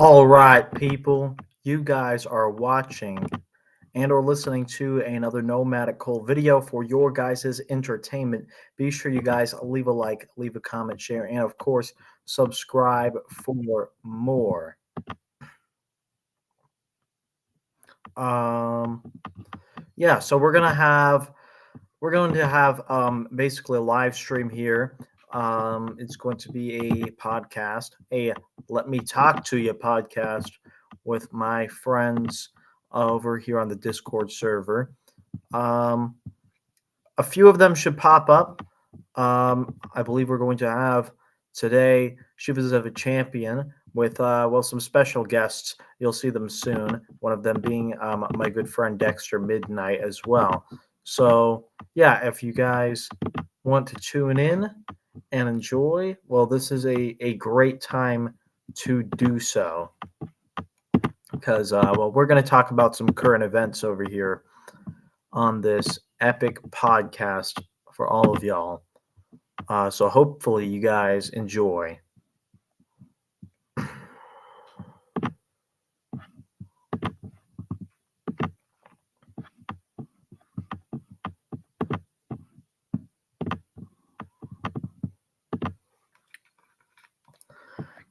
All right, people, you guys are watching and or listening to another Nomadic Cole video for your guys' entertainment. Be sure you guys leave a like, leave a comment, share, and of course, subscribe for more. Yeah, so we're going to have basically a live stream here. It's going to be a podcast, a Let Me Talk to You podcast with my friends over here on the Discord server. A few of them should pop up. I believe we're going to have today Shivas of a Champion with some special guests. You'll see them soon. One of them being my good friend Dexter Midnight as well. So yeah, if you guys want to tune in and enjoy, well, this is a great time to do so because we're going to talk about some current events over here on this epic podcast for all of y'all. So hopefully you guys enjoy.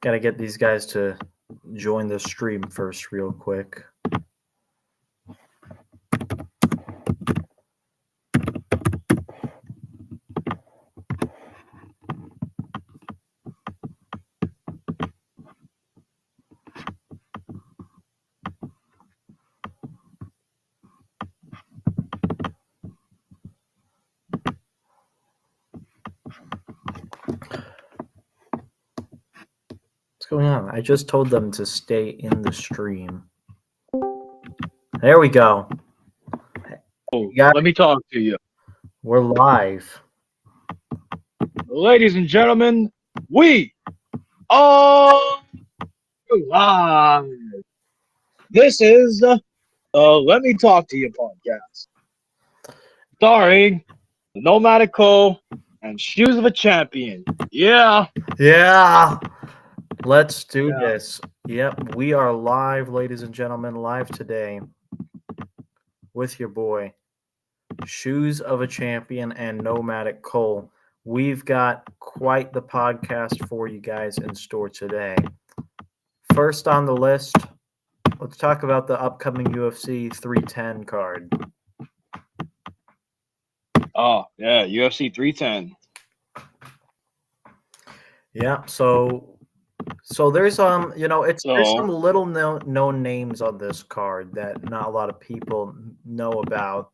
Got to get these guys to join the stream first real quick. What's going on? I just told them to stay in the stream. There we go. Let me talk to you. We're live. Ladies and gentlemen, we are live. This is Let Me Talk to You podcast. Starring Nomadic Cole and Shoes of a Champion. Yeah. Yeah. Let's do this. Yep, we are live, ladies and gentlemen, live today with your boy, Shoes of a Champion and Nomadic Cole. We've got quite the podcast for you guys in store today. First on the list, let's talk about the upcoming UFC 310 card. Oh, yeah, UFC 310. Yeah, so there's there's some little known names on this card that not a lot of people know about.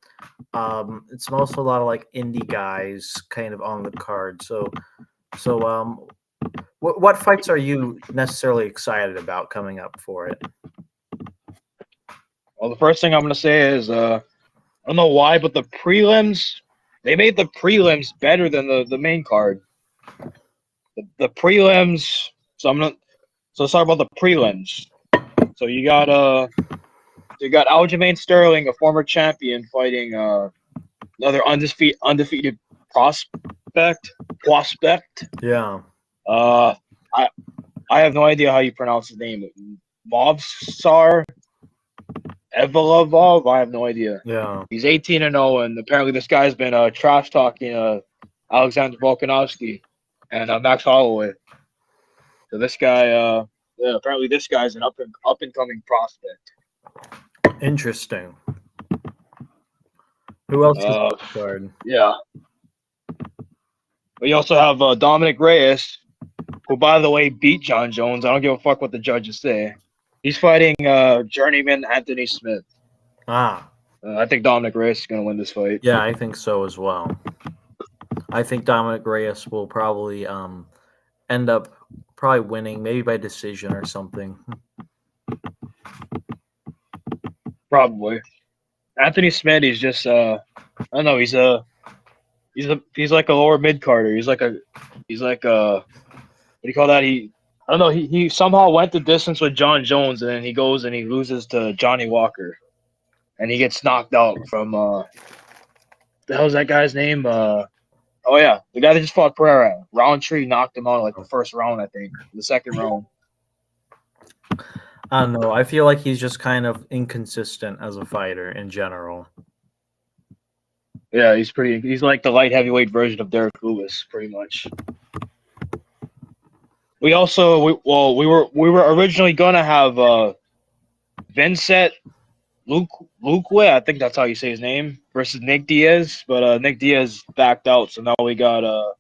It's mostly a lot of like indie guys kind of on the card. So what fights are you necessarily excited about coming up for it? Well, the first thing I'm gonna say is I don't know why, but the prelims, they made the prelims better than the main card. The prelims. So let's talk about the prelims. So you got Aljamain Sterling, a former champion, fighting another undefeated prospect. Yeah. I have no idea how you pronounce his name. Movsar Evolov. I have no idea. Yeah. He's 18-0, and apparently this guy's been trash talking Alexander Volkanovski and Max Holloway. So this guy, apparently this guy's an up and coming prospect. Interesting. Who else is on the card? Yeah. We also have Dominic Reyes, who, by the way, beat John Jones. I don't give a fuck what the judges say. He's fighting journeyman Anthony Smith. I think Dominic Reyes is going to win this fight. Yeah, I think so as well. I think Dominic Reyes will probably end up winning, maybe by decision or something. Probably. Anthony Smith, he's just I don't know, he's like a lower mid carder. He's like a what do you call that? He somehow went the distance with John Jones, and then he goes and he loses to Johnny Walker, and he gets knocked out from the hell's that guy's name? The guy that just fought Pereira. Roundtree knocked him out like the first round, I think, the second round. I don't know. I feel like he's just kind of inconsistent as a fighter in general. Yeah, he's like the light heavyweight version of Derek Lewis, pretty much. We were originally gonna have Vincent Luque, I think that's how you say his name, versus Nick Diaz, but Nick Diaz backed out, so now we got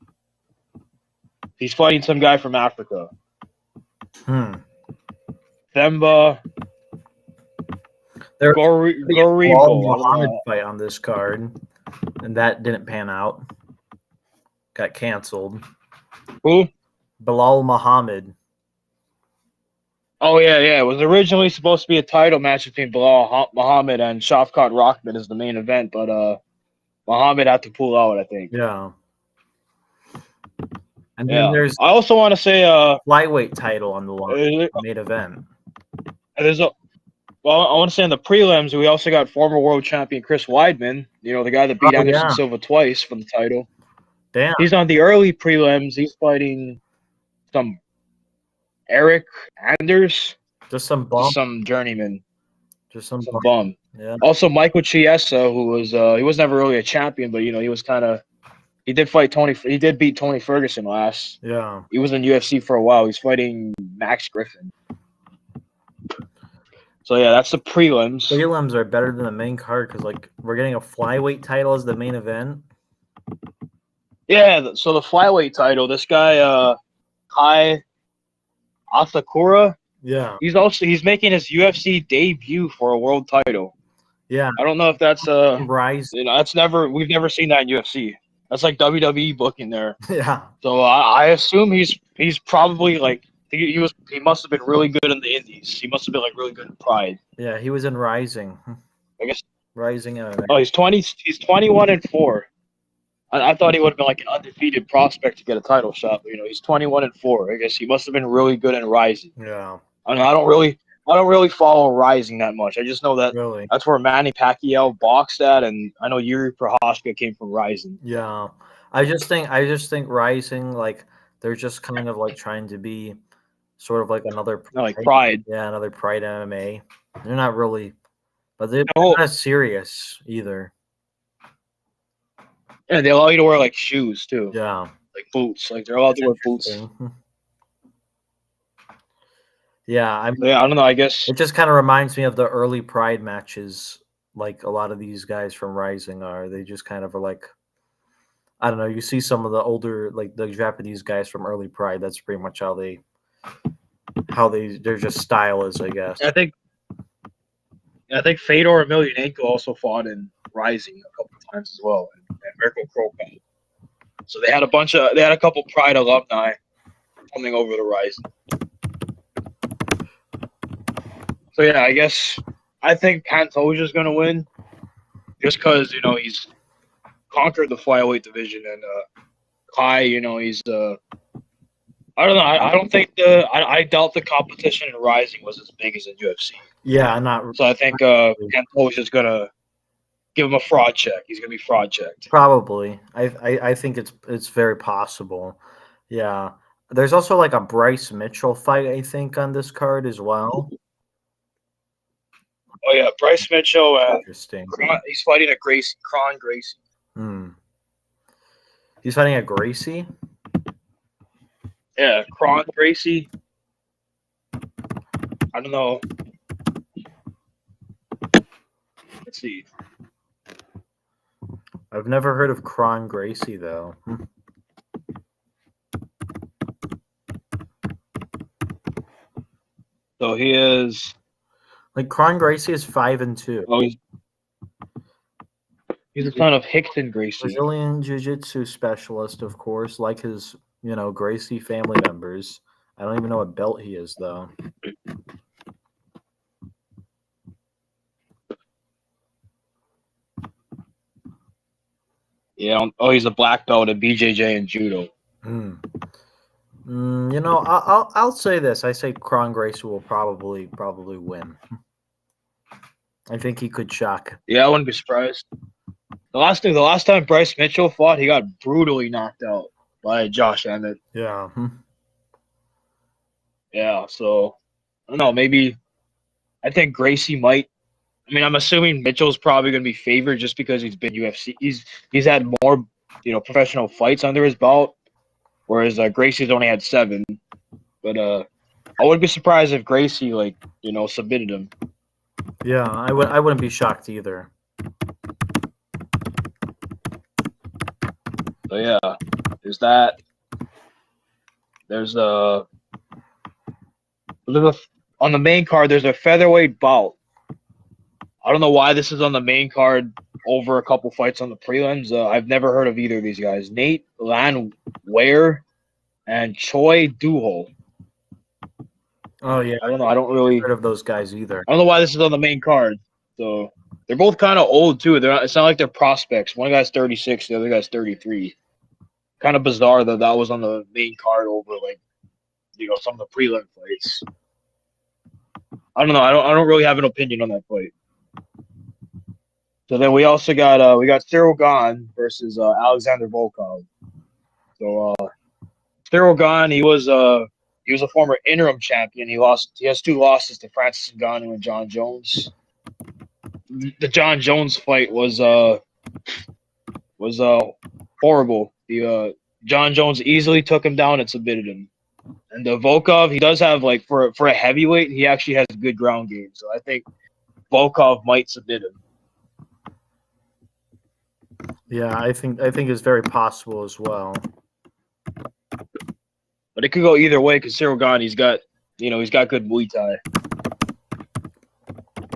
he's fighting some guy from Africa. Themba There's Goribo. Muhammad fight on this card, and that didn't pan out. Got canceled. Who? Bilal Muhammad. Oh yeah. It was originally supposed to be a title match between Bilal Muhammad and Shavkat Rahman as the main event, but Muhammad had to pull out, I think. Yeah. And then there's I also want to say flyweight title on the main event. Well, I want to say in the prelims, we also got former world champion Chris Weidman, the guy that beat Anderson Silva twice for the title. Damn. He's on the early prelims. He's fighting some Eric Anders. Just some bum. Some journeyman. Just some bum. Yeah. Also, Michael Chiesa, who was he was never really a champion, but he was kind of he did fight Tony. He did beat Tony Ferguson last. Yeah. He was in UFC for a while. He's fighting Max Griffin. So yeah, that's the prelims. Prelims are better than the main card because we're getting a flyweight title as the main event. Yeah, so the flyweight title, this guy Kai Asakura. Yeah. He's making his UFC debut for a world title. Yeah. I don't know if that's Rise. We've never seen that in UFC. That's like WWE booking there. Yeah. So I assume he's probably like he must have been really good in the Indies. He must have been like really good in Pride. Yeah, he was in Rising. I guess Rising MMA. Oh, he's 21-4. I thought he would have been like an undefeated prospect to get a title shot, but he's 21-4. I guess he must have been really good in Rising. Yeah. I don't really follow Rising that much. I just know that that's where Manny Pacquiao boxed at, and I know Yuri Prochazka came from Rising. Yeah, I just think Rising, like, they're just kind of like trying to be sort of like another Pride. Yeah, another Pride MMA. They're not really, but they're not serious either. Yeah, they allow you to wear like shoes too. Yeah, like boots. Like they're allowed to wear boots. Yeah, I don't know. I guess it just kind of reminds me of the early Pride matches. Like a lot of these guys from Rising are. They just kind of are like, I don't know. You see some of the older, like the Japanese guys from early Pride. That's pretty much how their just style is, I guess. I think Fedor Emelianenko also fought in Rising a couple of times as well, and Mirko Cro Cop. So they had a couple Pride alumni coming over to Rising. So yeah, I think Pantoja's gonna win, just because he's conquered the flyweight division, and Kai, he's I don't know. I don't think I doubt the competition in Rising was as big as in UFC. Yeah, not. So I think Pantoja's gonna give him a fraud check. He's gonna be fraud checked. Probably. I think it's very possible. Yeah. There's also like a Bryce Mitchell fight, I think, on this card as well. Oh yeah, Bryce Mitchell. Interesting. He's fighting a Kron Gracie. He's fighting a Gracie. Yeah, Kron Gracie. I don't know. Let's see. I've never heard of Kron Gracie though. So he is. Like Kron Gracie is 5-2. Oh, he's the son of Hickson Gracie. Brazilian Jiu-Jitsu specialist, of course, like his, Gracie family members. I don't even know what belt he is, though. Yeah. Oh, he's a black belt at BJJ and judo. I'll say this. I say Kron Gracie will probably win. I think he could shock. Yeah, I wouldn't be surprised. The last time Bryce Mitchell fought, he got brutally knocked out by Josh Emmett. Yeah. Yeah, so I don't know, maybe I think Gracie might. I mean, I'm assuming Mitchell's probably going to be favored just because he's been UFC. He's had more, professional fights under his belt, whereas Gracie's only had 7. But I wouldn't be surprised if Gracie submitted him. Yeah, I wouldn't be shocked either. So yeah, there's that. There's on the main card. There's a featherweight bout. I don't know why this is on the main card over a couple fights on the prelims. I've never heard of either of these guys. Nate Landwehr and Choi Doo-ho. Oh yeah, I don't know. I don't really heard of those guys either. I don't know why this is on the main card. So they're both kind of old too. It's not like they're prospects. One guy's 36, the other guy's 33. Kind of bizarre that was on the main card over some of the prelim fights. I don't know. I don't really have an opinion on that fight. So then we also got Cyril Gahn versus Alexander Volkov. So Cyril Gahn, he was a former interim champion. He has 2 losses to Francis Ngannou and John Jones. The John Jones fight was horrible. John Jones easily took him down and submitted him. And Volkov, he does have for a heavyweight, he actually has a good ground game. So I think Volkov might submit him. Yeah, I think it's very possible as well. But it could go either way because Cyril Gahn, he's got good Muay Thai.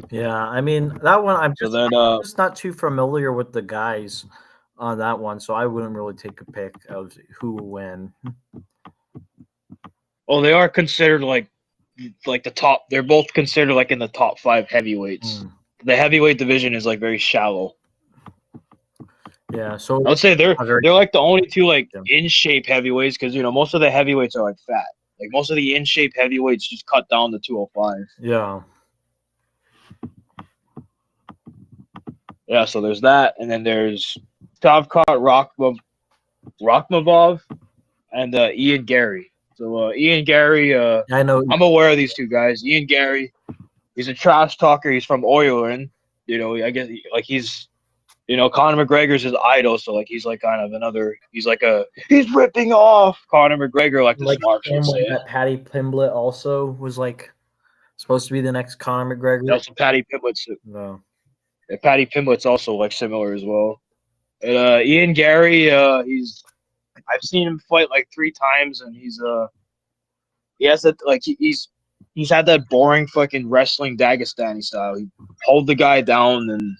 Yeah, I mean that one I'm So just not too familiar with the guys on that one, so I wouldn't really take a pick of who will win. well, they are considered like the top. They're both considered in the top 5 heavyweights. The heavyweight division is very shallow. Yeah, so I would say they're the only 2 in shape heavyweights because most of the heavyweights are fat. Most of the in shape heavyweights just cut down to 205. Yeah. Yeah, so there's that, and then there's Shavkat Rakhmonov and Ian Gary. So Ian Gary, I know. I'm aware of these 2 guys. Ian Gary, he's a trash talker. He's from Ireland. I guess he's. Conor McGregor's his idol, so he's kind of another. He's he's ripping off Conor McGregor, the Smarks would say. That Paddy Pimblett also was supposed to be the next Conor McGregor. Also, Paddy Pimblett's. No. Paddy Pimblett's also similar as well. And, Ian Gary, I've seen him fight 3 times, and he has that he's had that boring fucking wrestling Dagestani style. He hold the guy down and.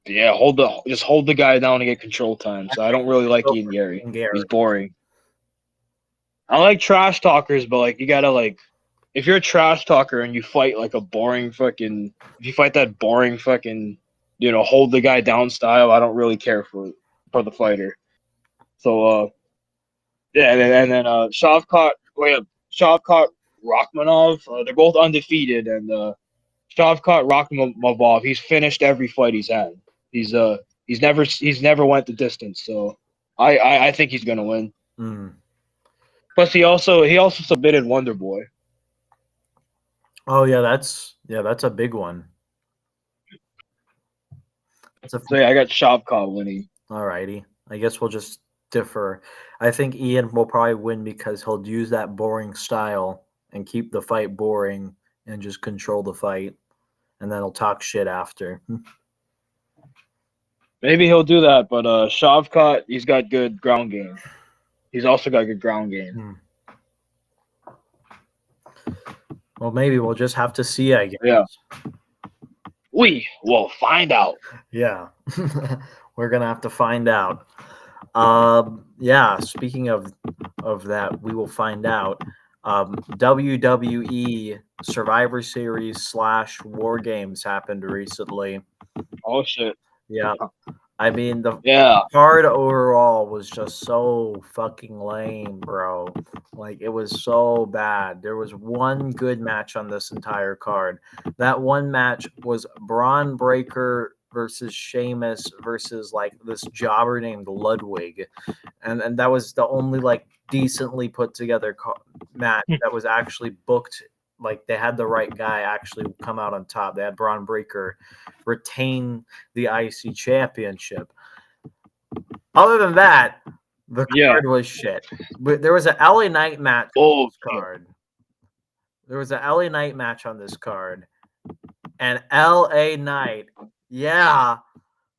Yeah, hold the guy down to get control time. So I don't really like Ian Gary. He's boring. I like trash talkers, but you gotta if you're a trash talker and you fight a boring fucking if you fight that boring fucking hold the guy down style, I don't really care for the fighter. So yeah, and then Shavkat Rakhmonov, they're both undefeated, and Shavkat Rakhmonov, he's finished every fight he's had. He's never went the distance, so I think he's gonna win. Plus he also submitted Wonder Boy. Oh yeah, that's a big one. So yeah, I got Shavkat winning. Alrighty, I guess we'll just differ. I think Ian will probably win because he'll use that boring style and keep the fight boring and just control the fight, and then he'll talk shit after. Maybe he'll do that, but Shavkat, he's got good ground game. He's also got good ground game. Well, maybe we'll just have to see, I guess. Yeah. We will find out. Yeah. We're going to have to find out. Yeah, speaking of that, we will find out. WWE Survivor Series / War Games happened recently. Oh, shit. Yeah. I mean, the card overall was just so fucking lame, bro. It was so bad. There was one good match on this entire card. That one match was Braun Breaker versus Sheamus versus this jobber named Ludwig. And that was the only decently put together match that was actually booked like they had the right guy actually come out on top. They had Braun Breaker retain the IC championship. Other than that, the card was shit. But there was an LA Knight match on this card. There was an LA Knight match on this card. And LA Knight,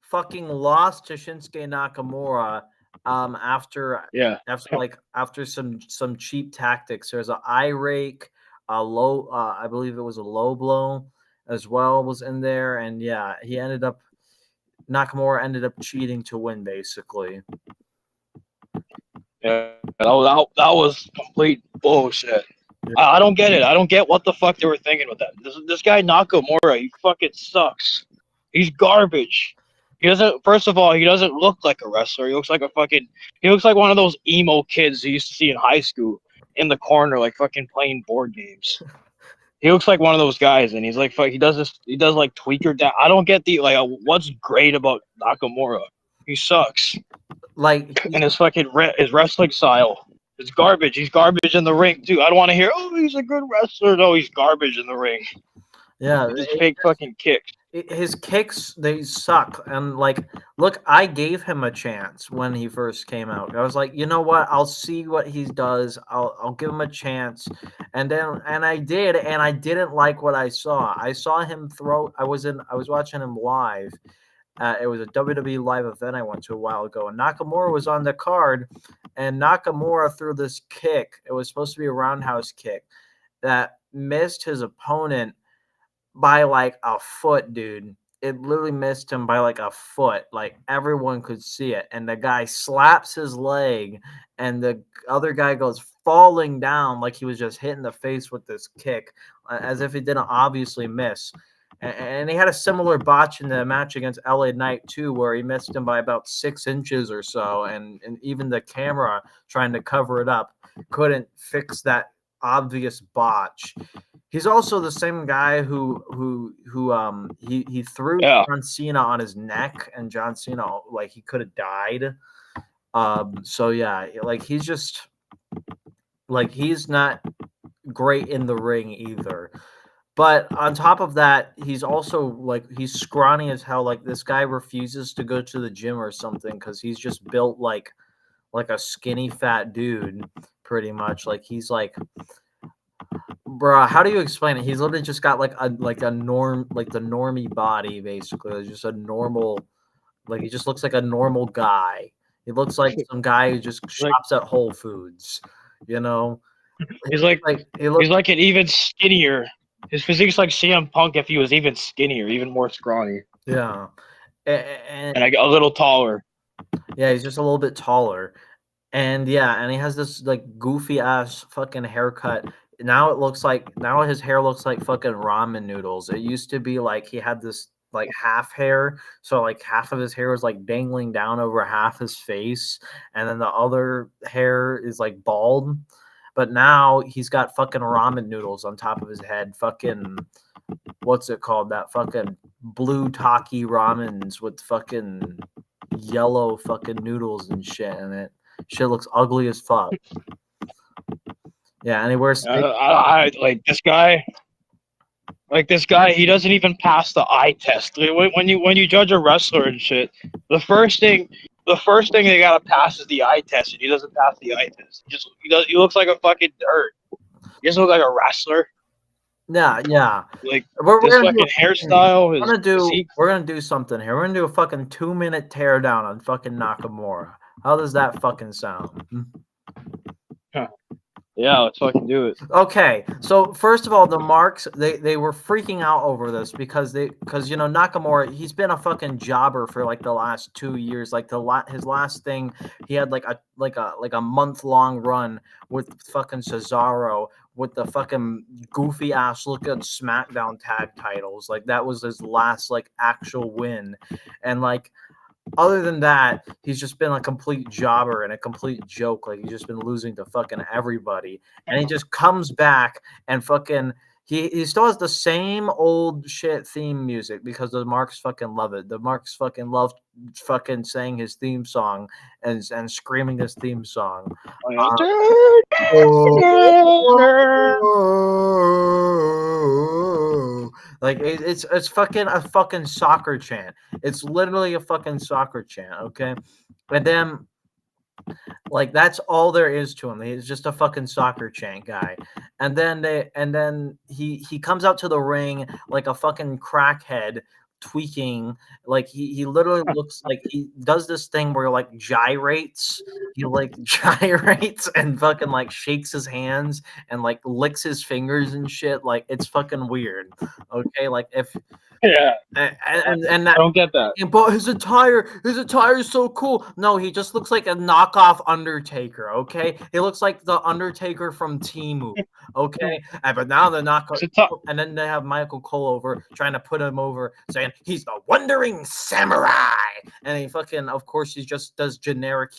fucking lost to Shinsuke Nakamura after some cheap tactics. There's an eye rake, a low I believe it was a low blow as well was in there, and Nakamura ended up cheating to win basically. Yeah, that was complete bullshit. I don't get it. I don't get what the fuck they were thinking with that. This guy Nakamura, he fucking sucks. He's garbage. He doesn't. First of all, he doesn't look like a wrestler. He looks like one of those emo kids you used to see in high school in the corner, like fucking playing board games. He looks like one of those guys, and he's like, he does like tweaker down. I don't get what's great about Nakamura. He sucks. And his his wrestling style. It's garbage. He's garbage in the ring too. I don't want to hear, oh, he's a good wrestler. No, he's garbage in the ring. Yeah, just fake fucking kicks. His kicks, they suck. And look, I gave him a chance when he first came out. I was like, you know what? I'll see what he does. I'll give him a chance. And I did, and I didn't like what I saw. I saw him throw. I was watching him live. It was a WWE live event I went to a while ago, and Nakamura was on the card, and Nakamura threw this kick. It was supposed to be a roundhouse kick that missed his opponent by like a foot, dude. It literally missed him by like a foot. Like everyone could see it. And the guy slaps his leg, and the other guy goes falling down like he was just hit in the face with this kick, as if he didn't obviously miss. And he had a similar botch in the match against LA Knight too, where he missed him by about 6 inches or so, and even the camera trying to cover it up couldn't fix that obvious botch. He's also the same guy who he threw John Cena on his neck, and John Cena he could have died. So yeah, he's just he's not great in the ring either. But on top of that, he's also he's scrawny as hell. This guy refuses to go to the gym or something because he's just built like a skinny fat dude, pretty much. He's bruh, how do you explain it? He's literally just got the normie body, basically. Just a normal, he just looks like a normal guy. He looks like some guy who just shops at Whole Foods, you know. He's he's an even skinnier. His physique's like CM Punk if he was even skinnier, even more scrawny. Yeah, and a little taller. Yeah, he's just a little bit taller, and he has this goofy ass fucking haircut. Now his hair looks like fucking ramen noodles. It used to be he had this half hair, so half of his hair was dangling down over half his face, and then the other hair is bald. But now he's got fucking ramen noodles on top of his head. Fucking, what's it called? That fucking blue Taki ramens with fucking yellow fucking noodles and shit in it. Shit looks ugly as fuck. Yeah, and he wears. This guy. This guy, he doesn't even pass the eye test. When you judge a wrestler and shit, the first thing they gotta pass is the eye test, and he doesn't pass the eye test. He looks like a fucking dirt. He doesn't look like a wrestler. Yeah. We're fucking hairstyle. We're gonna do something here. We're gonna do a fucking 2-minute teardown on fucking Nakamura. How does that fucking sound? Yeah, let's fucking do it. Okay, so first of all, the marks they were freaking out over this because Nakamura, he's been a fucking jobber for the last 2 years. His last thing, he had a month-long run with fucking Cesaro with the fucking goofy ass looking SmackDown tag titles. That was his last actual win, and other than that, he's just been a complete jobber and a complete joke. He's just been losing to fucking everybody. And he just comes back and fucking he still has the same old shit theme music because the Marks fucking love it. The Marks fucking love fucking saying his theme song and screaming his theme song. Like it's fucking a fucking soccer chant. It's literally a fucking soccer chant, okay? And then like that's all there is to him. He's just a fucking soccer chant guy. And then he comes out to the ring like a fucking crackhead tweaking. Like he literally looks like he does this thing where like gyrates. He like gyrates and fucking like shakes his hands and like licks his fingers and shit. Like it's fucking weird. Okay, like if Yeah, and I that don't get that. but his attire is so cool. No, he just looks like a knockoff Undertaker, okay? He looks like the Undertaker from Temu, okay? But now the knockoff, It's a tough. and then they have Michael Cole over trying to put him over, saying he's the Wandering Samurai, and he fucking, of course, he just does generic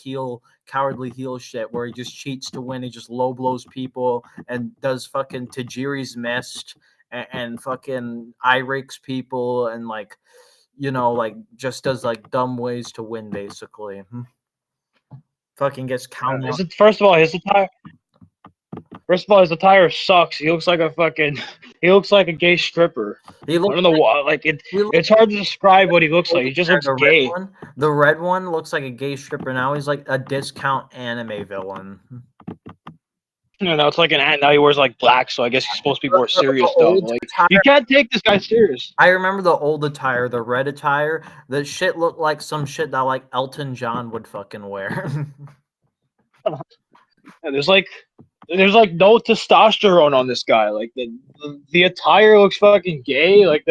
cowardly heel shit where he just cheats to win. He just low blows people and does fucking Tajiri's Mist and fucking eye rakes people and like like just does like dumb ways to win basically. Fucking gets counted. First of all, his attire. First of all, his attire sucks. He looks like a fucking. He looks like a gay stripper. He I looks don't know why. Like it's hard to describe what he looks like. He just looks gay. The red one looks like a gay stripper. Now he's like a discount anime villain. You know, it's like now he wears like black, so I guess he's supposed to be more serious though. Like you can't take this guy serious. I remember the old attire, the red attire. The shit looked like some shit that like Elton John would fucking wear. There's like no testosterone on this guy. Like the attire looks fucking gay. Like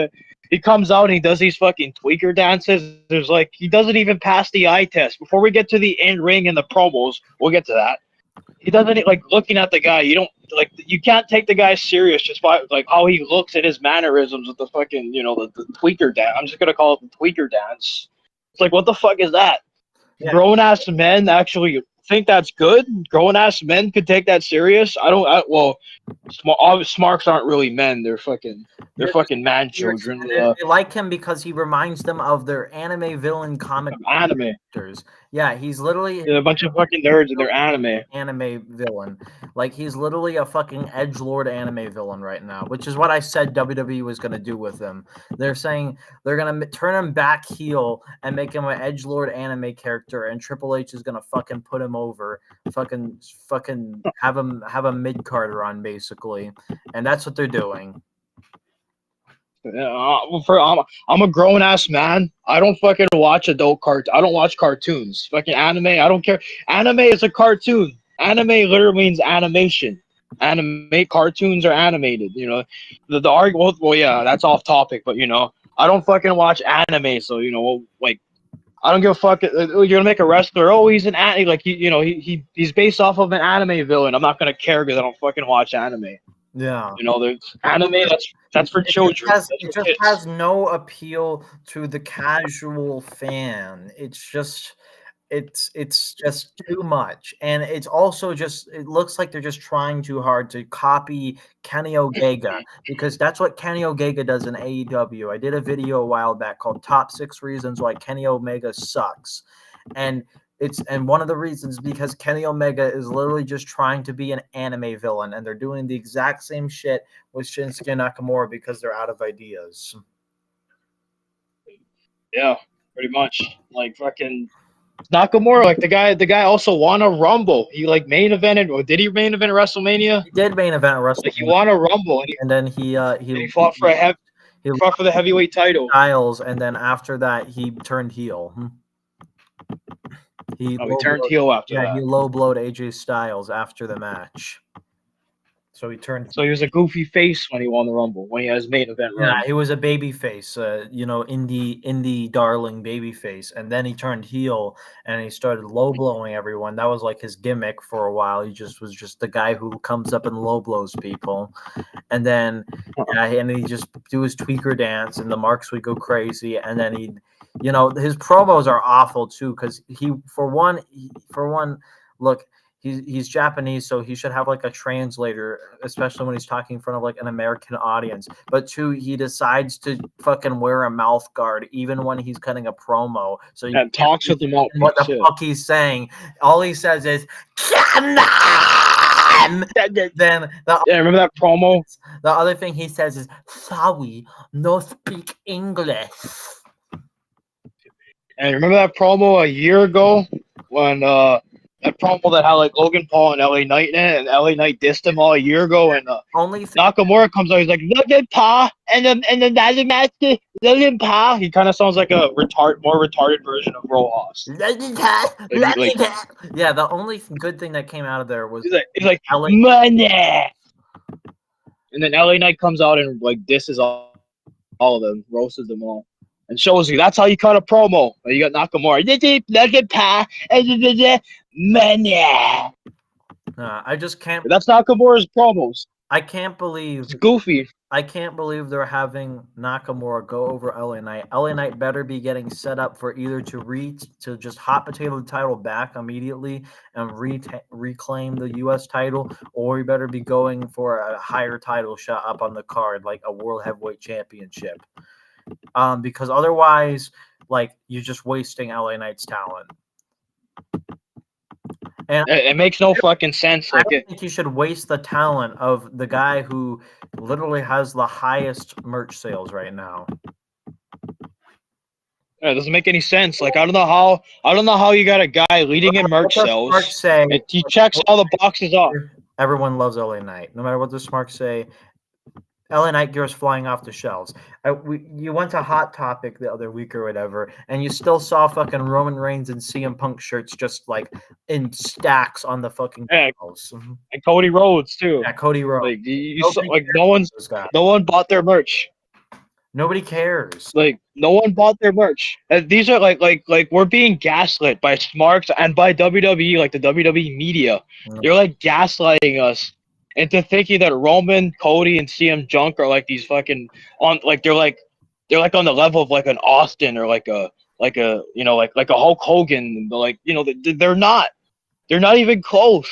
he comes out and he does these fucking tweaker dances. There's like he doesn't even pass the eye test. Before we get to the in ring and the promos, we'll get to that. He doesn't like looking at the guy. You don't like you can't take the guy serious just by like how he looks at his mannerisms with the fucking the tweaker dance. I'm just gonna call it the tweaker dance. It's like what the fuck is that? Yeah. Grown ass men actually think that's good. Grown ass men could take that serious. Well, Smarks aren't really men. They're fucking man children. They like him because he reminds them of their anime villain comic characters. Yeah, he's literally a bunch of fucking nerds in their anime villain. Like he's literally a fucking edgelord anime villain right now, which is what I said WWE was going to do with him. They're saying they're going to turn him back heel and make him an edgelord anime character, and Triple H is going to fucking put him over, fucking have a mid-carder on basically, and that's what they're doing. I'm a grown ass man. I don't fucking watch adult I don't watch cartoons. Fucking anime. I don't care. Anime is a cartoon. Anime literally means animation. Cartoons are animated. You know, the argument. Well, yeah, that's off topic. But I don't fucking watch anime. So like, I don't give a fuck. You're gonna make a wrestler. Oh, he's an like he's based off of an anime villain. I'm not gonna care because I don't fucking watch anime. Yeah, there's anime that's for children. It just has no appeal to the casual fan. It's just too much, and it's also it looks like they're just trying too hard to copy Kenny Omega because that's what Kenny Omega does in AEW. I did a video a while back called "Top 6 Reasons Why Kenny Omega Sucks," and one of the reasons because Kenny Omega is literally just trying to be an anime villain, and they're doing the exact same shit with Shinsuke Nakamura because they're out of ideas. Yeah, pretty much. Like fucking Nakamura, like the guy also won a Rumble. He like main evented, or did he main event WrestleMania? He did main event WrestleMania. Like he won a Rumble, and then he fought for he fought for the heavyweight title. Styles, and then after that he turned heel. He turned heel after that. Yeah, he low blowed AJ Styles after the match. So he turned. So he was a goofy face when he won the Rumble, when he had his main event. Yeah, he was a baby face, indie darling baby face, and then he turned heel and he started low blowing everyone. That was like his gimmick for a while. He was just the guy who comes up and low blows people, and then he just do his tweaker dance, and the marks would go crazy, and then he'd. His promos are awful too because for one, look, he's Japanese, so he should have like a translator, especially when he's talking in front of like an American audience. But two, he decides to fucking wear a mouth guard even when he's cutting a promo. So he talks with them out. What the fuck he's saying? All he says is "Kanai," them. Then Yeah, remember that promo? the other thing he says is, sorry, no speak English. And remember that promo a year ago when that promo that had like Logan Paul and LA Knight in it, and LA Knight dissed him all a year ago, and Only thing, Nakamura comes out, he's like Logan Paul, and then that's a match to Logan Paul. He kind of sounds like a more retarded version of Rojas. yeah, the only good thing that came out of there was He's like LA. money, and then LA Knight comes out and like disses all of them, roasts them all. And shows you that's how you cut a promo. You got Nakamura, Logan Paul, money. I just can't. That's Nakamura's promos. I can't believe. It's goofy. I can't believe they're having Nakamura go over LA Knight. LA Knight better be getting set up for either to just hot potato the title back immediately and reclaim the U.S. title, or he better be going for a higher title shot up on the card, like a World Heavyweight Championship. Because otherwise, like, you're just wasting LA Knight's talent. And it makes no fucking sense. I don't think you should waste the talent of the guy who literally has the highest merch sales right now. It doesn't make any sense. Like I don't know how you got a guy leading in merch sales. Say, he checks all the boxes off. Everyone loves LA Knight, no matter what the Smarks say. LA Knight gear is flying off the shelves. You went to Hot Topic the other week or whatever, and you still saw fucking Roman Reigns and CM Punk shirts just like in stacks on the fucking shelves. And Cody Rhodes too. Yeah, Cody Rhodes. Like no one bought their merch. Nobody cares. Like no one bought their merch. These are like we're being gaslit by Smarks and by WWE, like the WWE media. They're like gaslighting us into thinking that Roman, Cody, and CM Junk are like these fucking they're like on the level of like an Austin or like a like a Hulk Hogan. Like they're not even close.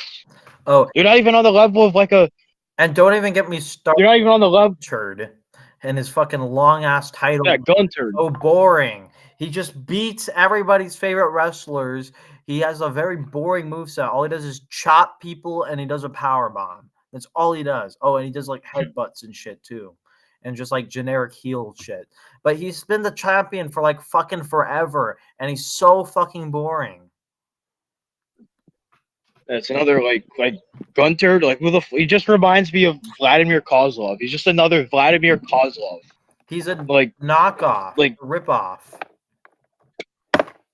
Oh, they're not even on the level of like a. And don't even get me started. They're not even on the level. Turd and his fucking long ass title. Yeah, Gunter. So boring. He just beats everybody's favorite wrestlers. He has a very boring moveset. All he does is chop people, and he does a power bomb. That's all he does. Oh, and he does like headbutts and shit too. And just like generic heel shit. But he's been the champion for like fucking forever. And he's so fucking boring. It's another like Gunter, like he just reminds me of Vladimir Kozlov. He's just another Vladimir Kozlov. He's a like knockoff, like ripoff.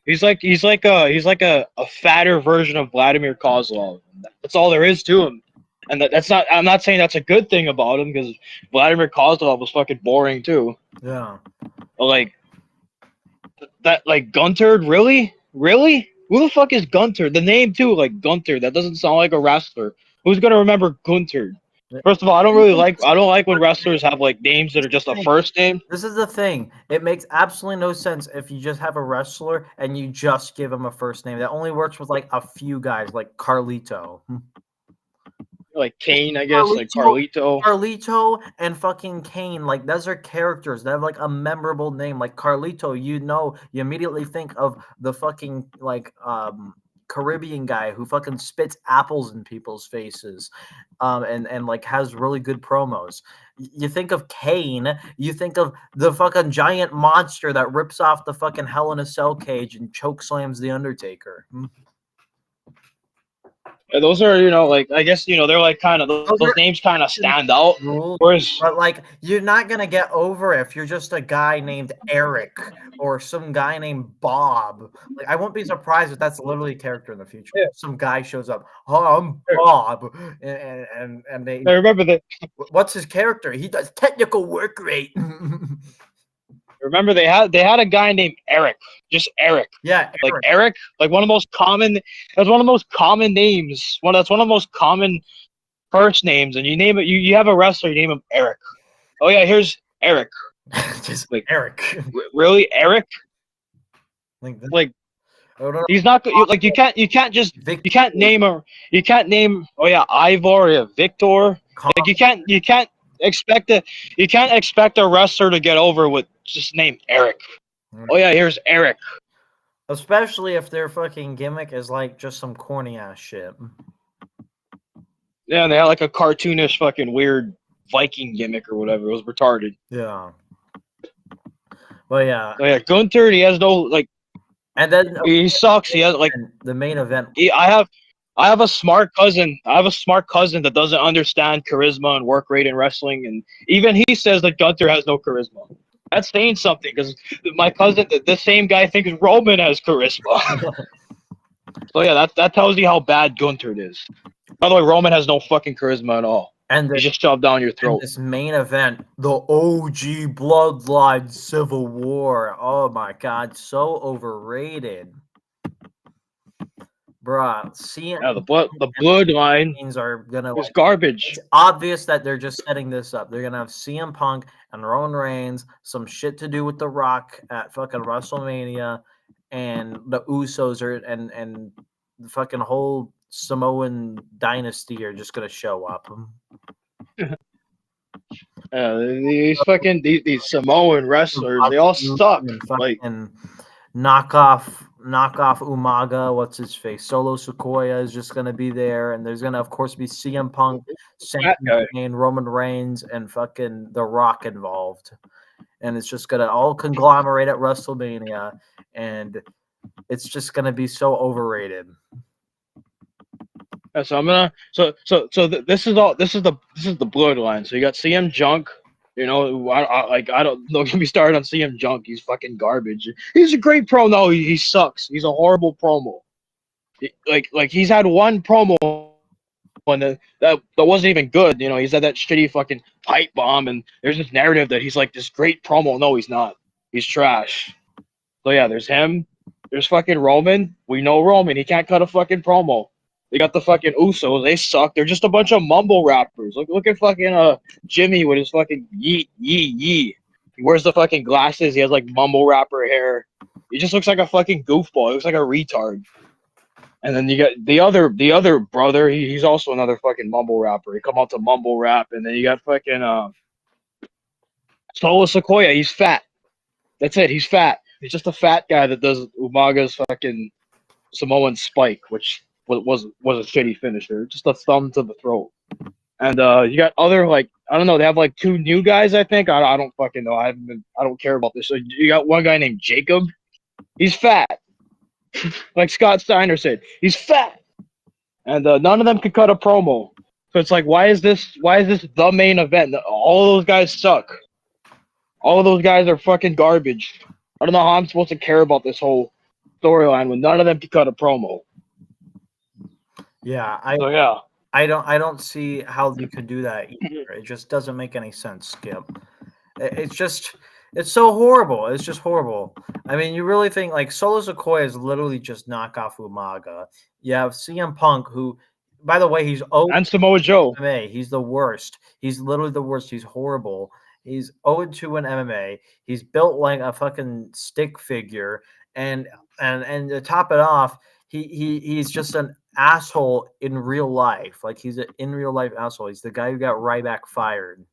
He's like a fatter version of Vladimir Kozlov. That's all there is to him. And that's not. I'm not saying that's a good thing about him because Vladimir Kozlov was fucking boring too. Yeah. But like that, like Gunter, really? Who the fuck is Gunter? The name too, like Gunter. That doesn't sound like a wrestler. Who's gonna remember Gunter? First of all, I don't like when wrestlers have like names that are just a first name. This is the thing. It makes absolutely no sense if you just have a wrestler and you just give him a first name. That only works with like a few guys, like Carlito. Like Kane, I guess, like Carlito. Carlito and fucking Kane, like those are characters that have like a memorable name. Like Carlito, you immediately think of the fucking like Caribbean guy who fucking spits apples in people's faces, and like has really good promos. You think of Kane, you think of the fucking giant monster that rips off the fucking Hell in a Cell cage and choke slams the Undertaker. Yeah, those are, like, I guess, they're like kind of, those names kind of stand out. Whereas, but like, you're not going to get over it if you're just a guy named Eric or some guy named Bob. Like, I won't be surprised if that's literally a character in the future. Yeah. Some guy shows up, oh, I'm Bob. And they. I remember that. What's his character? He does technical work rate. Remember they had a guy named Eric, just Eric. Yeah, Eric. Like Eric, like one of the most common. That's one of the most common names. That's one of the most common first names, and you name it. You have a wrestler, you name him Eric. Oh yeah, here's Eric. Just like Eric. Really, Eric? Like he's not like you can't name. Oh yeah, Ivor, yeah, Victor. Like you can't expect a wrestler to get over with just name Eric. Oh yeah, here's Eric. Especially if their fucking gimmick is like just some corny ass shit. Yeah, and they had like a cartoonish fucking weird Viking gimmick or whatever. It was retarded. Yeah. Well, yeah, So yeah, Gunther, he has no like. and then He sucks. He has like. the main event. I have a smart cousin. I have a smart cousin that doesn't understand charisma and work rate in wrestling, and even he says that Gunther has no charisma. That's saying something because my cousin, the same guy, thinks Roman has charisma. So yeah, that tells you how bad Gunther is. By the way, Roman has no fucking charisma at all. And He's just shoved down your in throat. this main event, the OG Bloodline Civil War. Oh my god, so overrated. Bruh, Yeah, the bloodline are gonna is garbage. it's obvious that they're just setting this up. They're gonna have CM Punk and Roman Reigns, some shit to do with The Rock at fucking WrestleMania, and the Usos are and the fucking whole Samoan dynasty are just gonna show up. These Samoan wrestlers, they all suck. Like And knockoff Umaga, what's his face? Solo Sikoa is just gonna be there, and there's gonna of course be CM Punk, Sami guy. Zayn, Roman Reigns, and fucking The Rock involved. And it's just gonna all conglomerate at WrestleMania, and it's just gonna be so overrated. So I'm gonna this is the bloodline. So you got CM Junk. You know, I don't get me started on CM Junk. He's fucking garbage. He's a great pro. No, he sucks. He's a horrible promo. Like he's had one promo when that wasn't even good. You know, he's had that shitty fucking pipe bomb, and there's this narrative that he's like this great promo. No, he's not. He's trash. So yeah, there's him. There's fucking Roman. We know Roman. He can't cut a fucking promo. They got the fucking Usos. They suck. They're just a bunch of mumble rappers. Look at fucking Jimmy with his fucking yee yee yee. He wears the fucking glasses. He has like mumble rapper hair. He just looks like a fucking goofball. He looks like a retard. And then you got the other brother. He's also another fucking mumble rapper. He come out to mumble rap. And then you got fucking Solo Sikoa. He's fat. That's it. He's fat. He's just a fat guy that does Umaga's fucking Samoan spike, which was a shitty finisher, just a thumb to the throat. And you got other like I don't know, they have like two new guys. I think I don't fucking know. I don't care about this. So you got one guy named Jacob. He's fat, like Scott Steiner said. He's fat, and none of them can cut a promo. So it's like, why is this the main event? All of those guys suck. All of those guys are fucking garbage. I don't know how I'm supposed to care about this whole storyline when none of them can cut a promo. Yeah, I don't see how you could do that either. It just doesn't make any sense, Skip. It's so horrible. It's just horrible. I mean, you really think like Solo Sikoa is literally just knockoff Umaga. You have CM Punk, who, by the way, he's and Samoa Joe. MMA. He's the worst. He's literally the worst. He's horrible. He's 0-2 in MMA. He's built like a fucking stick figure, and to top it off, he's just an asshole in real life. Like he's an in real life asshole. He's the guy who got Ryback fired.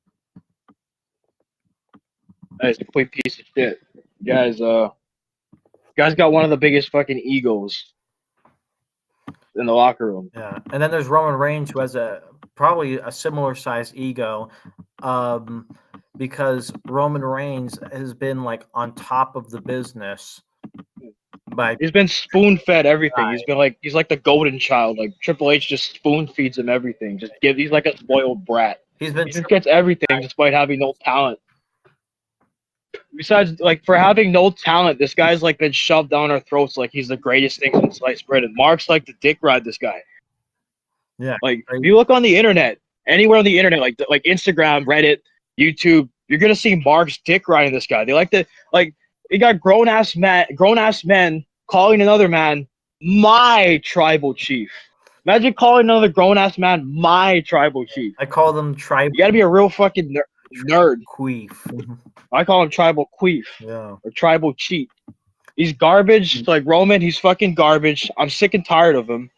He's a complete piece of shit. Guys got one of the biggest fucking egos in the locker room. Yeah, and then there's Roman Reigns, who has probably a similar size ego, because Roman Reigns has been like on top of the business. He's been spoon fed everything. He's like the golden child. Like Triple H just spoon feeds him everything. He's like a spoiled brat. He just gets everything despite having no talent. Besides, like for having no talent, this guy's like been shoved down our throats like he's the greatest thing since sliced bread. And Mark's like to dick ride this guy. Yeah. Like if you look on the internet, anywhere on the internet, like Instagram, Reddit, YouTube, you're gonna see Mark's dick riding this guy. They like to like. You got grown ass men calling another man my tribal chief. Imagine calling another grown ass man my tribal chief. I call them tribal. You gotta be a real fucking nerd. Queef. I call him tribal queef. Yeah. Or tribal cheat. He's garbage. Like Roman, he's fucking garbage. I'm sick and tired of him.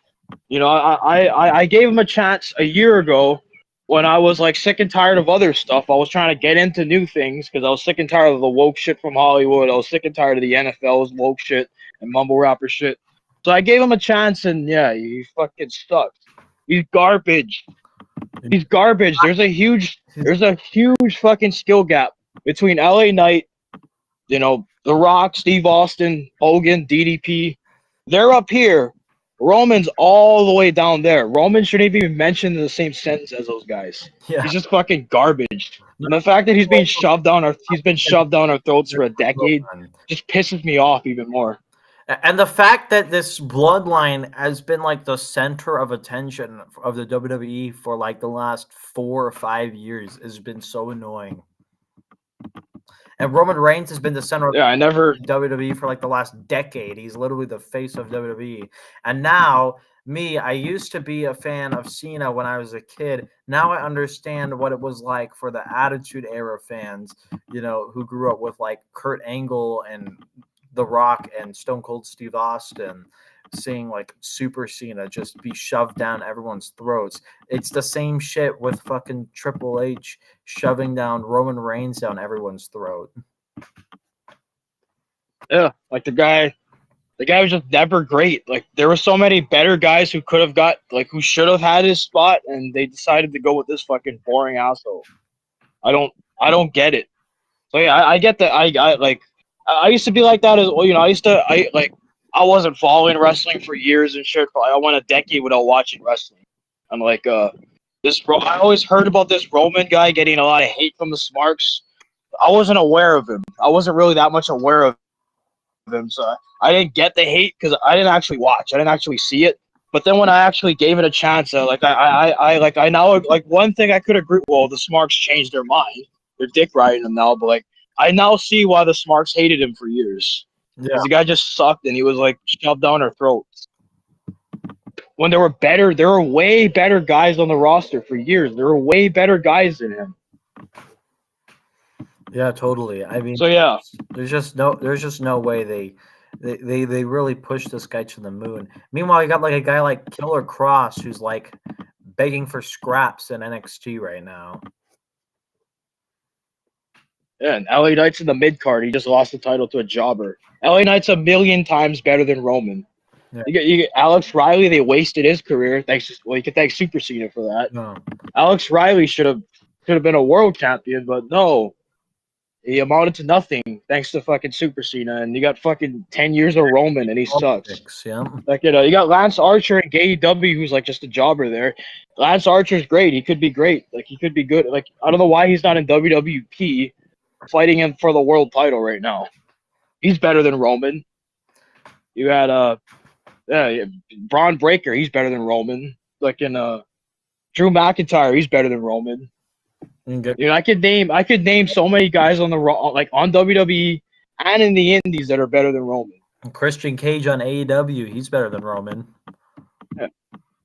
You know, I gave him a chance a year ago. When I was like sick and tired of other stuff, I was trying to get into new things because I was sick and tired of the woke shit from Hollywood. I was sick and tired of the NFL's woke shit and mumble rapper shit. So I gave him a chance, and yeah, he fucking sucks. He's garbage. He's garbage. There's a huge fucking skill gap between LA Knight, The Rock, Steve Austin, Hogan, DDP. They're up here. Roman's all the way down there. Roman shouldn't even be mentioned in the same sentence as those guys. Yeah. He's just fucking garbage. And the fact that he's been shoved down our throats for a decade just pisses me off even more. And the fact that this bloodline has been like the center of attention of the WWE for like the last 4 or 5 years has been so annoying. And Roman Reigns has been the center of WWE for like the last decade. He's literally the face of WWE. And now, I used to be a fan of Cena when I was a kid. Now I understand what it was like for the Attitude Era fans, who grew up with like Kurt Angle and The Rock and Stone Cold Steve Austin, seeing like Super Cena just be shoved down everyone's throats. It's the same shit with fucking Triple H shoving down Roman Reigns down everyone's throat. Yeah, like the guy was just never great. Like there were so many better guys who could have who should have had his spot, and they decided to go with this fucking boring asshole. I don't get it. So yeah, I get that. I used to be like that as well. I wasn't following wrestling for years and shit. I went a decade without watching wrestling. I'm like, I always heard about this Roman guy getting a lot of hate from the Smarks. I wasn't aware of him. I wasn't really that much aware of him, so I didn't get the hate because I didn't actually watch. I didn't actually see it. But then when I actually gave it a chance, I now one thing I could agree. Well, the Smarks changed their mind. They're dick riding him now, but I now see why the Smarks hated him for years. Yeah. The guy just sucked, and he was shoved down our throats. When there were way better guys on the roster for years. There were way better guys than him. Yeah, totally. I mean, so yeah, there's just no way they really pushed this guy to the moon. Meanwhile, you got a guy like Killer Cross who's begging for scraps in NXT right now. Yeah, and LA Knight's in the mid card. He just lost the title to a jobber. LA Knight's a million times better than Roman. Yeah. You get Alex Riley. They wasted his career. You can thank Super Cena for that. No. Alex Riley should have been a world champion, but no, he amounted to nothing thanks to fucking Super Cena. And you got fucking 10 years of Roman, and he sucks. Yeah. You got Lance Archer and AEW, who's just a jobber there. Lance Archer's great. He could be great. He could be good. I don't know why he's not in WWP. Fighting him for the world title right now. He's better than Roman. You had Braun Breaker, he's better than Roman. Drew McIntyre, he's better than Roman. Okay. I could name so many guys on on WWE and in the Indies that are better than Roman. Christian Cage on AEW, he's better than Roman. Yeah.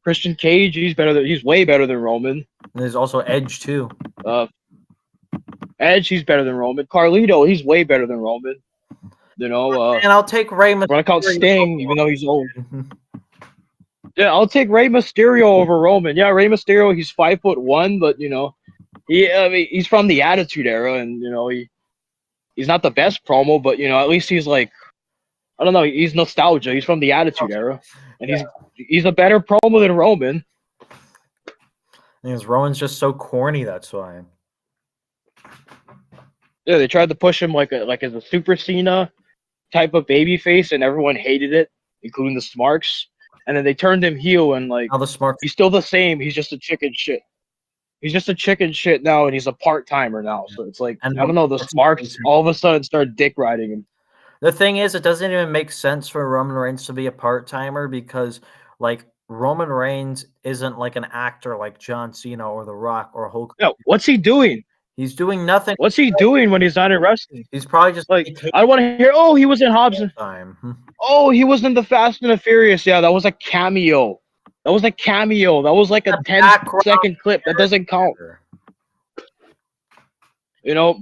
Christian Cage, he's way better than Roman. And there's also Edge too. Edge, he's better than Roman. Carlito, he's way better than Roman. And I'll take Rey Mysterio. When I call Sting, even though he's old. Yeah, I'll take Rey Mysterio over Roman. Yeah, Rey Mysterio, he's 5'1", but he's from the Attitude Era, and he's not the best promo, but at least he's I don't know, he's nostalgia. He's from the Attitude Era, and he's a better promo than Roman. Because Roman's just so corny. That's why. Yeah, they tried to push him as a Super Cena type of babyface, and everyone hated it, including the Smarks. And then they turned him heel, and now the Smarks. He's still the same. He's just a chicken shit. He's just a chicken shit now, and he's a part-timer now. So it's I don't know, the Smarks all of a sudden start dick riding him. The thing is, it doesn't even make sense for Roman Reigns to be a part-timer because Roman Reigns isn't an actor like John Cena or The Rock or Hulk. Yeah, what's he doing? He's doing nothing. What's he doing when he's not in wrestling? He's probably just I don't want to hear, he was in Hobbs. Oh, he was in the Fast and the Furious. Yeah, that was a cameo. That was a 10-second clip. That doesn't count.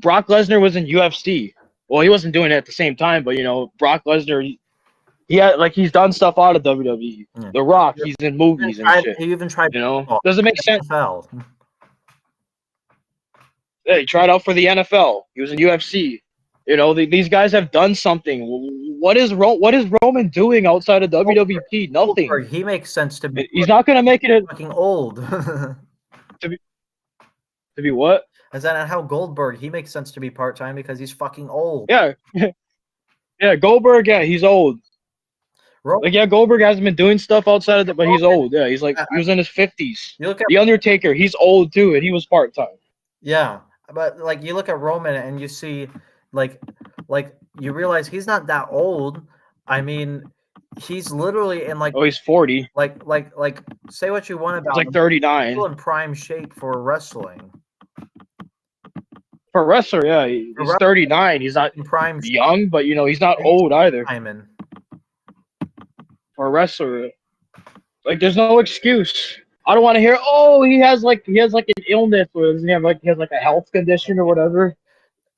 Brock Lesnar was in UFC. Well, he wasn't doing it at the same time, but Brock Lesnar, he's done stuff out of WWE. Yeah. The Rock, he's in movies and shit. He even tried. Doesn't make sense. NFL. Yeah, he tried out for the NFL. He was in UFC. These guys have done something. What is Roman doing outside of WWP? Nothing. He makes sense to me. He's not going to make it. Fucking old. To be what? Is that how Goldberg? He makes sense to be part-time because he's fucking old. Yeah. Yeah, Goldberg, yeah, he's old. Like, yeah, Goldberg hasn't been doing stuff outside of it, but he's old. Yeah, he's like, he was in his 50s. You look at The Undertaker, he's old too, and he was part-time. Yeah, but like you look at Roman and you see like you realize he's not that old. I mean, he's literally in like Oh, he's 40. like say what you want He's about like him, 39. still in prime shape for wrestling. For a wrestler, yeah, he's 39. He's not In prime shape, young, but, he's not old either. Simon. For a wrestler, like, there's no excuse. I don't want to hear, oh, he has like an illness, or doesn't he have like a health condition or whatever.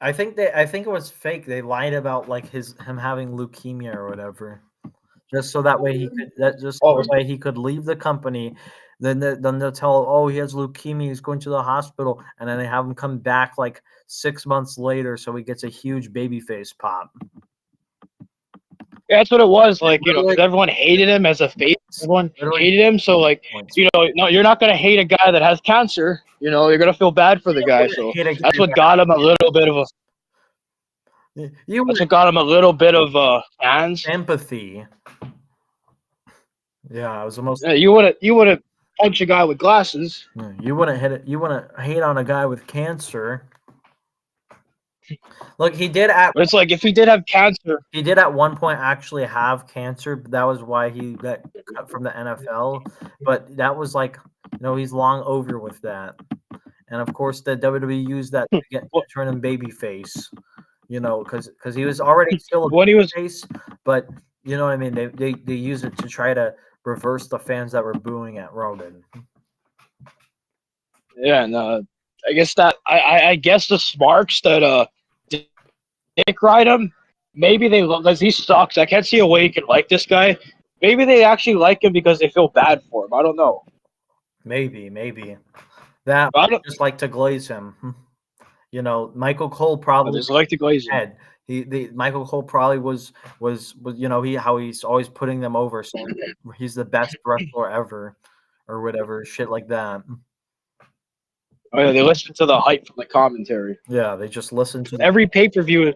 I think it was fake. They lied about like him having leukemia or whatever, just so that way he could leave the company. Then they'll tell, oh, he has leukemia, he's going to the hospital, and then they have him come back like 6 months later, so he gets a huge babyface pop. Yeah, that's what it was. Like, 'cause everyone hated him as a face. Everyone hated him, so like, no, you're not gonna hate a guy that has cancer. You're gonna feel bad for the guy. So that's what got him a little bit of a. That's what got him a little bit of fans. Empathy. Yeah, it was the most. Yeah, you wouldn't punch a guy with glasses. You wouldn't hit it. You wouldn't hate on a guy with cancer. Look, he did But it's like if he did have cancer. He did at one point actually have cancer, but that was why he got cut from the NFL. But that was like, he's long over with that. And of course, the WWE used that to turn him babyface. Because he was already still a babyface, but you know what I mean. They use it to try to reverse the fans that were booing at Roman. Yeah, and I guess that I guess the Sparks that Dick ride him, maybe they because he sucks. I can't see a way you can like this guy. Maybe they actually like him because they feel bad for him. I don't know. Maybe that just like to glaze him. Michael Cole probably just like to glaze him. Michael Cole probably was how he's always putting them over. So he's the best wrestler ever, or whatever shit like that. Oh yeah, they listen to the hype from the commentary. Yeah, they just listen to every pay-per-view.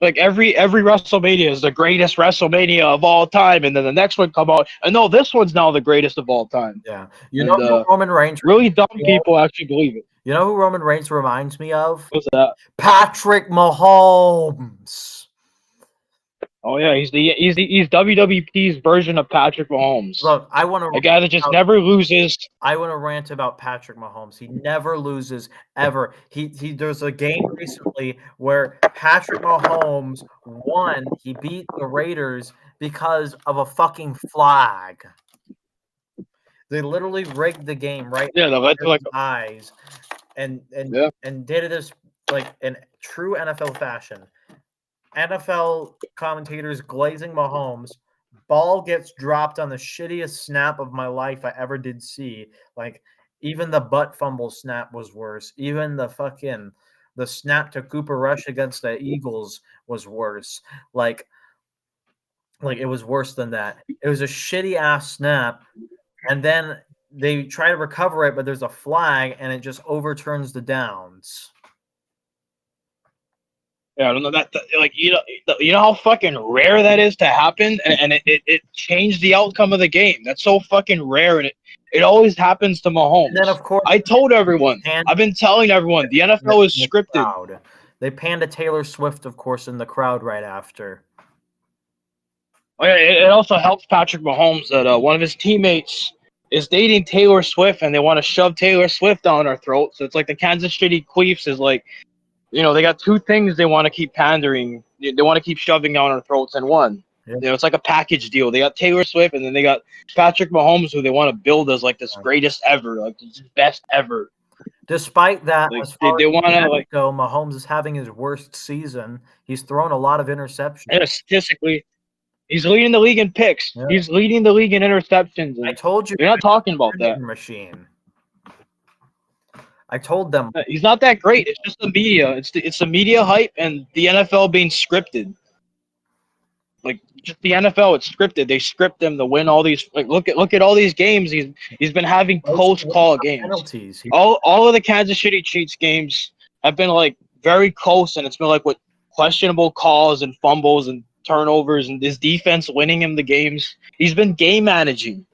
Like every WrestleMania is the greatest WrestleMania of all time, and then the next one come out, and no, this one's now the greatest of all time. Yeah, who Roman Reigns. Really dumb people actually believe it. You know who Roman Reigns reminds me of? What's that? Patrick Mahomes. Oh yeah, he's WWP's version of Patrick Mahomes. Look, I want to a guy that just never loses. I want to rant about Patrick Mahomes. He never loses ever. There's a game recently where Patrick Mahomes won. He beat the Raiders because of a fucking flag. They literally rigged the game right like eyes, and did this like in true NFL fashion. NFL commentators glazing Mahomes. Ball gets dropped on the shittiest snap of my life I ever did see. Like, even the butt fumble snap was worse. Even the snap to Cooper Rush against the Eagles was worse. Like it was worse than that. It was a shitty ass snap, and then they try to recover it, but there's a flag, and it just overturns the downs. Yeah, I don't know that like you know how fucking rare that is to happen, and it changed the outcome of the game. That's so fucking rare, and it always happens to Mahomes. And then of course I told everyone, I've been telling everyone, the NFL is scripted. They panned to Taylor Swift, of course, in the crowd right after. Oh, yeah, it also helps Patrick Mahomes that one of his teammates is dating Taylor Swift, and they want to shove Taylor Swift down our throat. So it's like the Kansas City Chiefs is like. They got two things they want to keep pandering. They want to keep shoving down our throats, and one. Yeah. It's like a package deal. They got Taylor Swift, and then they got Patrick Mahomes, who they want to build as like this greatest ever, like the best ever. Despite that, like, they want to go. Mahomes is having his worst season. He's thrown a lot of interceptions. Yeah, statistically, he's leading the league in picks. Yeah. He's leading the league in interceptions. I told you, you're not talking about that machine. I told them he's not that great. It's just the media. It's the media hype and the NFL being scripted. like just the NFL. It's scripted. They script them to win all these. Like look at all these games. He's been having close call games. Penalties. All of the Kansas City Chiefs games have been like very close, and it's been like with questionable calls and fumbles and turnovers, and his defense winning him the games. He's been game managing.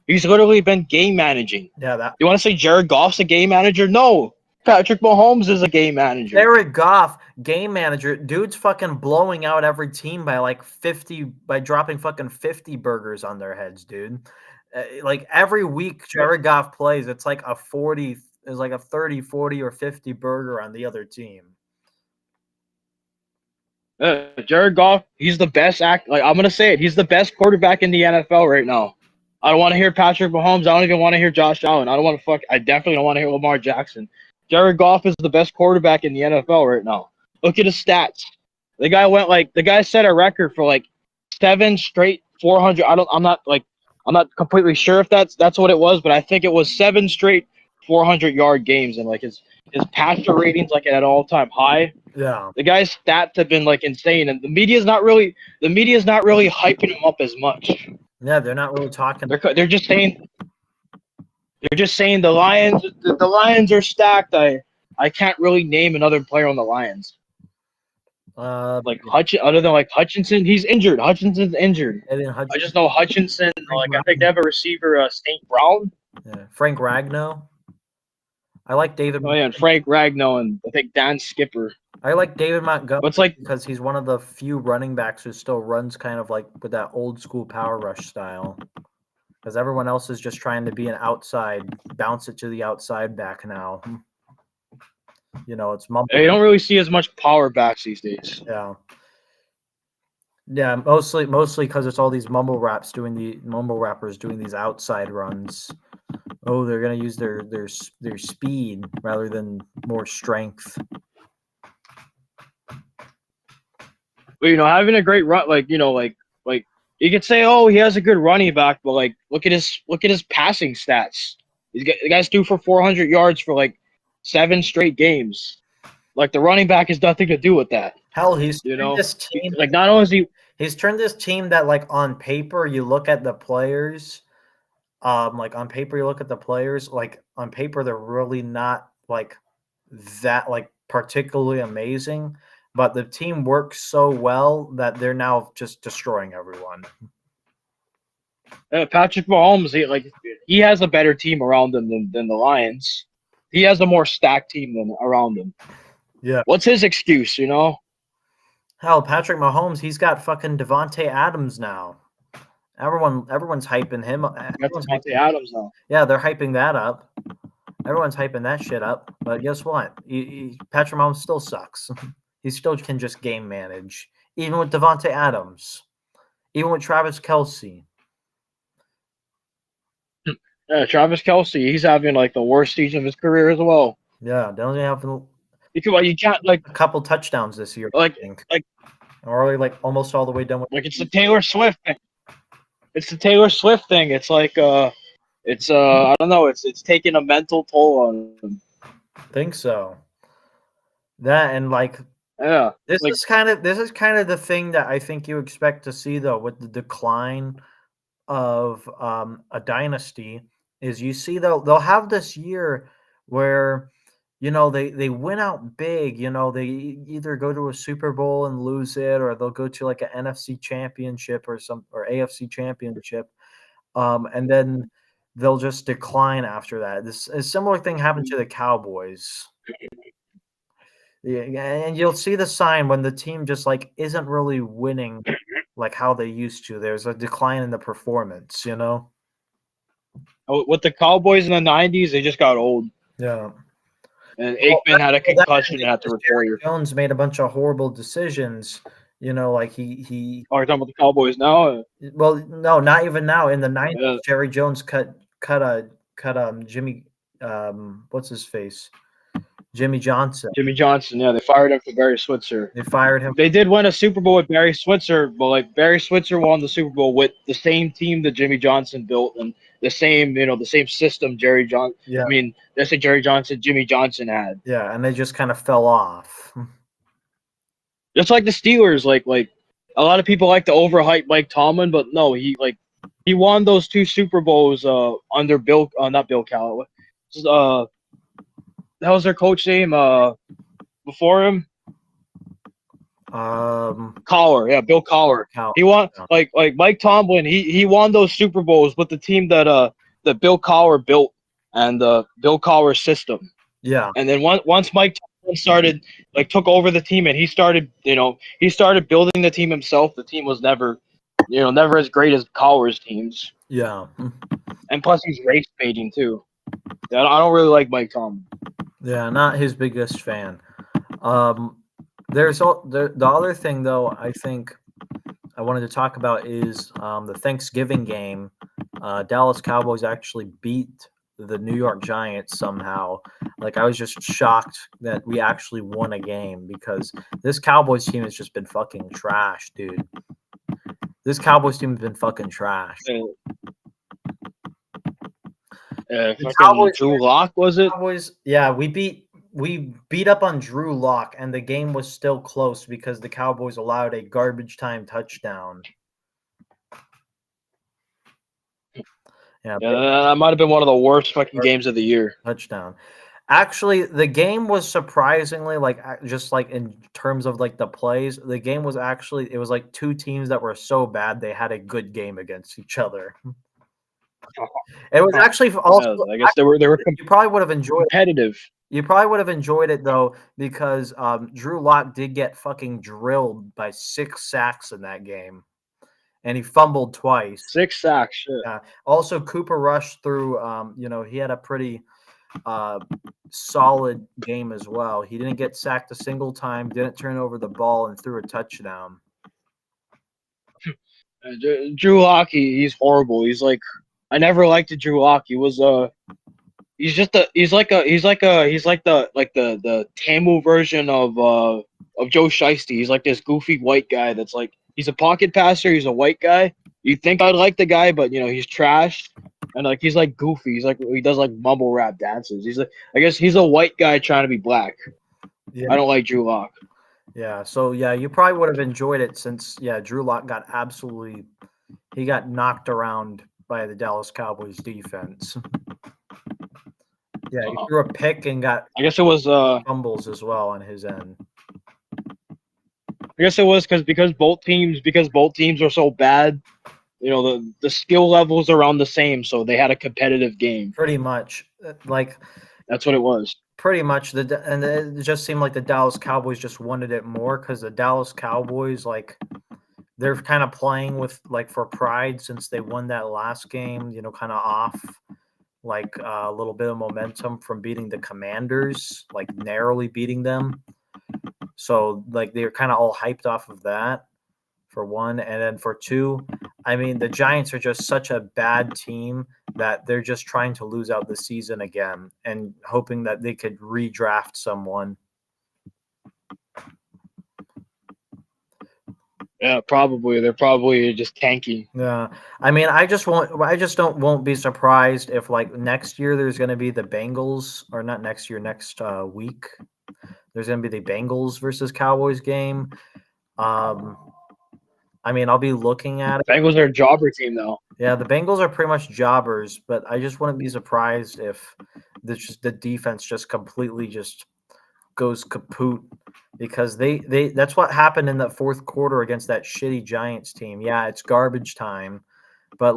He's literally been game managing. Yeah, that. You want to say Jared Goff's a game manager? No. Patrick Mahomes is a game manager. Jared Goff, game manager, dude's fucking blowing out every team by like 50, by dropping fucking 50 burgers on their heads, dude. Like every week Jared Goff plays, it's like a 40, is like a 30, 40, or 50 burger on the other team. Jared Goff, he's the best like I'm gonna say it, he's the best quarterback in the NFL right now. I don't want to hear Patrick Mahomes. I don't even want to hear Josh Allen. I definitely don't want to hear Lamar Jackson. Jared Goff is the best quarterback in the NFL right now. Look at his stats. The guy set a record for like 7 straight 400. I'm not completely sure if that's what it was, but I think it was 7 straight 400-yard games, and like his passer ratings like at an all-time high. Yeah. The guy's stats have been like insane, and the media's not really hyping him up as much. Yeah, they're not really talking. They're just saying the Lions are stacked. I can't really name another player on the Lions. Other than like Hutchinson, he's injured. Hutchinson's injured. I just know Hutchinson. Like I think they have a receiver, St. Brown. Yeah. Frank Ragnow. I like David. Oh yeah, and Frank Ragnow, and I think Dan Skipper. I like David Montgomery. It's like because he's one of the few running backs who still runs kind of like with that old school power rush style. Because everyone else is just trying to be an outside, bounce it to the outside back now. You know, it's mumble. You don't really see as much power backs these days. Yeah. Yeah, mostly because it's all these mumble rappers doing these outside runs. Oh, they're gonna use their speed rather than more strength. But having a great run, like you could say, oh, he has a good running back, but like look at his passing stats. The guy's due for 400 yards for like 7 straight games. Like the running back has nothing to do with that. Hell, he's this team. Like not only is he's turned this team that like on paper you look at the players, like on paper you look at the players, like on paper they're really not like that like particularly amazing, but the team works so well that they're now just destroying everyone. Patrick Mahomes, he has a better team around him than the Lions. He has a more stacked team than around him. Yeah. What's his excuse, Hell, Patrick Mahomes, he's got fucking Devontae Adams now. Everyone's hyping him. Devontae Adams now. Yeah, they're hyping that up. Everyone's hyping that shit up. But guess what? Patrick Mahomes still sucks. He still can just game manage. Even with Devontae Adams. Even with Travis Kelce. Yeah, Travis Kelce, he's having like the worst season of his career as well. Yeah, they only have you can't like a couple touchdowns this year. Like already like almost all the way done with. Like it's the Taylor Swift thing. It's the Taylor Swift thing. It's like I don't know. It's taking a mental toll on him. I think so. That and like yeah, this is kind of the thing that I think you expect to see though with the decline of a dynasty is you see they'll have this year where they win out big, they either go to a Super Bowl and lose it, or they'll go to like an NFC championship or AFC championship, and then they'll just decline after that. A similar thing happened to the Cowboys. Yeah, and you'll see the sign when the team just like isn't really winning like how they used to. There's a decline in the performance, With the Cowboys in the 90s, they just got old. Yeah. And Aikman had a concussion and had to retire. Jones made a bunch of horrible decisions. Like he. Oh, you're talking about the Cowboys now? Well, no, not even now. In the 90s, yeah. Jerry Jones cut Jimmy. What's his face? Jimmy Johnson. Jimmy Johnson, yeah, they fired him for Barry Switzer. They fired him. They did win a Super Bowl with Barry Switzer, but like Barry Switzer won the Super Bowl with the same team that Jimmy Johnson built and the same system Jerry Johnson. Yeah. I mean, that's a Jerry Johnson, Jimmy Johnson had. Yeah, and they just kind of fell off. Just like the Steelers, like a lot of people like to overhype Mike Tomlin, but no, he won those 2 Super Bowls under not Bill Cowher. That was their coach name before him. Cowher, yeah, Bill Cowher. He won like Mike Tomlin. He won those Super Bowls with the team that Bill Cowher built and Bill Cowher's system. Yeah. And then once Mike Tomlin started took over the team and he started building the team himself, the team was never as great as Cowher's teams. Yeah. And plus he's race baiting too. I don't really like Mike Tomlin. Yeah, not his biggest fan. There's the other thing though I think I wanted to talk about is the Thanksgiving game. Dallas Cowboys actually beat the New York Giants somehow. Like, I was just shocked that we actually won a game because this Cowboys team has just been fucking trash, dude. This Cowboys team has been fucking trash. Cowboys, Drew Lock, was it? Cowboys, yeah, we beat up on Drew Lock, and the game was still close because the Cowboys allowed a garbage time touchdown. Yeah, that might have been one of the worst fucking games of the year. Touchdown. Actually, the game was surprisingly just in terms of the plays. The game was it was like 2 teams that were so bad they had a good game against each other. It was actually also. I guess they were. You probably would have enjoyed competitive. You probably would have enjoyed it though because Drew Lock did get fucking drilled by 6 sacks in that game. And he fumbled twice. 6 sacks, shit. Yeah. Also, Cooper Rush threw, he had a pretty solid game as well. He didn't get sacked a single time, didn't turn over the ball, and threw a touchdown. Drew Lock, he's horrible. He's like, I never liked Drew Lock. He was he's like the Tamu version of Joe Shiesty. He's like this goofy white guy that's like. He's a pocket passer. He's a white guy. You think I'd like the guy, but he's trash, and he's like goofy. He does mumble rap dances. I guess he's a white guy trying to be black. Yeah. I don't like Drew Lock. Yeah. So yeah, you probably would have enjoyed it since Drew Lock got knocked around by the Dallas Cowboys defense. Yeah, he threw a pick and got. I guess it was fumbles as well on his end. I guess it was because both teams are so bad, the skill levels are around the same, so they had a competitive game. Pretty much, that's what it was. Pretty much, and it just seemed like the Dallas Cowboys just wanted it more because the Dallas Cowboys they're kind of playing with for pride since they won that last game. Kind of off a little bit of momentum from beating the Commanders, narrowly beating them. So they're kind of all hyped off of that for one. And then for two, I mean, the Giants are just such a bad team that they're just trying to lose out the season again and hoping that they could redraft someone. Yeah, probably. They're probably just tanking. Yeah. I mean, won't be surprised if next year there's going to be the Bengals, or not next year, next week. There's going to be the Bengals versus Cowboys game. I mean, I'll be looking at it. Bengals are a jobber team, though. Yeah, the Bengals are pretty much jobbers, but I just wouldn't be surprised if the defense just completely just goes kaput because they that's what happened in the fourth quarter against that shitty Giants team. Yeah, it's garbage time, but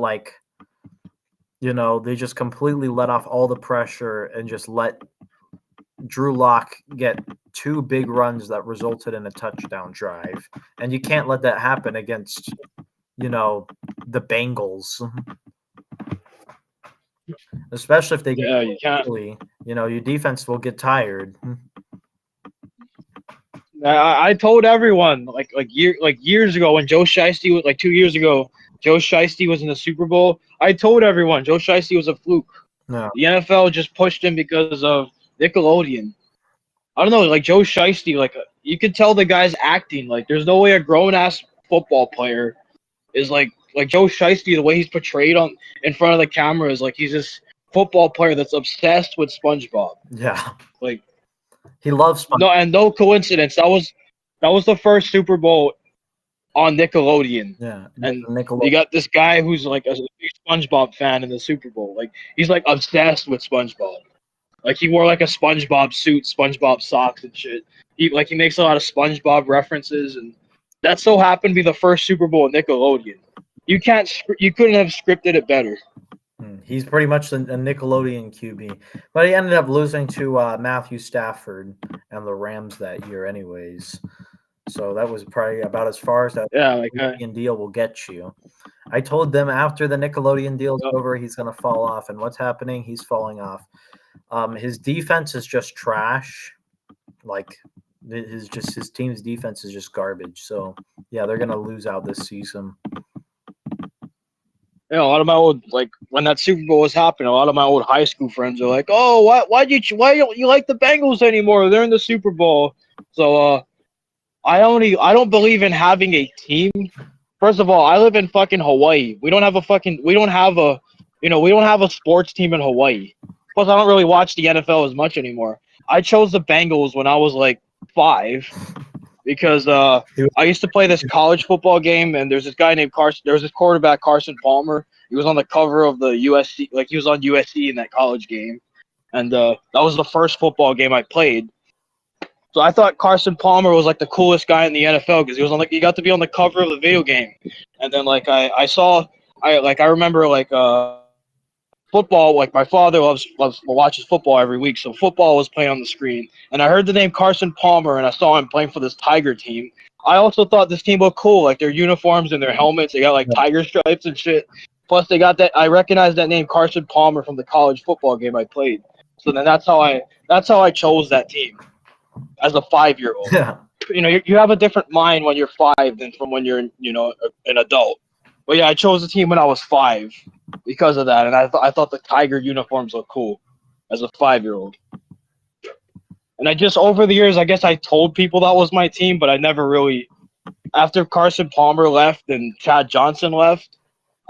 they just completely let off all the pressure and just let Drew Lock get 2 big runs that resulted in a touchdown drive. And you can't let that happen against, the Bengals. Especially if they get you can't. Early, your defense will get tired. I told everyone years ago when Joe Shiesty was 2 years ago, Joe Shiesty was in the Super Bowl. I told everyone Joe Shiesty was a fluke. No. The NFL just pushed him because of Nickelodeon. I don't know, Joe Shiesty, you could tell the guy's acting. There's no way a grown-ass football player is like Joe Shiesty, the way he's portrayed in front of the camera is he's this football player that's obsessed with SpongeBob. Yeah. He loves SpongeBob. No, and no coincidence. That was the first Super Bowl on Nickelodeon. Yeah, And you Nickelodeon. got this guy who's like a big SpongeBob fan in the Super Bowl. Like he's like obsessed with SpongeBob. Like he wore like a SpongeBob suit, SpongeBob socks and shit. He makes a lot of SpongeBob references, and that so happened to be the first Super Bowl at Nickelodeon. You couldn't have scripted it better. He's pretty much a Nickelodeon QB, but he ended up losing to Matthew Stafford and the Rams that year, anyways. So that was probably about as far as that Nickelodeon deal will get you. I told them after the Nickelodeon deal is over, he's going to fall off, and what's happening? He's falling off. His defense is just trash. Like his team's defense is just garbage. So yeah, they're going to lose out this season. A lot of my old, like when that Super Bowl was happening, a lot of my old high school friends are like, "Oh, why don't you like the Bengals anymore? They're in the Super Bowl." So I don't believe in having a team. First of all, I live in fucking Hawaii. We don't have a sports team in Hawaii. Plus, I don't really watch the NFL as much anymore. I chose the Bengals when I was like 5. Because I used to play this college football game, and there's this guy named Carson. There was this quarterback, Carson Palmer. He was on the cover of the USC, like he was on USC in that college game, and that was the first football game I played. So I thought Carson Palmer was like the coolest guy in the NFL because he got to be on the cover of the video game, and then like I remember like football, like my father watches football every week, so football was playing on the screen, and I heard the name Carson Palmer, and I saw him playing for this Tiger team. I also thought this team looked cool, like their uniforms and their helmets, they got like tiger stripes and shit. Plus, they got that. I recognized that name Carson Palmer from the college football game I played. So then that's how I chose that team as a 5-year-old. Yeah. You have a different mind when you're 5 than from when you're an adult. But yeah, I chose the team when I was 5 because of that, and I thought the Tiger uniforms looked cool as a 5-year-old. And I just over the years, I guess I told people that was my team, but I never really. After Carson Palmer left and Chad Johnson left,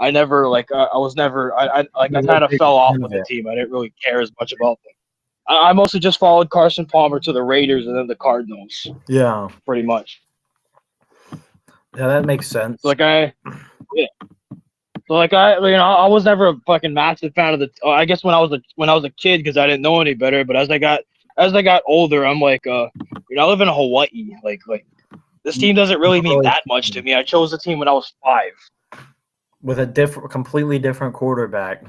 I never I kind of fell off with the team. I didn't really care as much about them. I mostly just followed Carson Palmer to the Raiders and then the Cardinals. Yeah, pretty much. Yeah, that makes sense. So I was never a fucking massive fan of the. I guess when I was a kid because I didn't know any better. But as I got older, I'm like, I live in Hawaii. Like this team doesn't really mean that much to me. I chose the team when I was 5. With a completely different quarterback.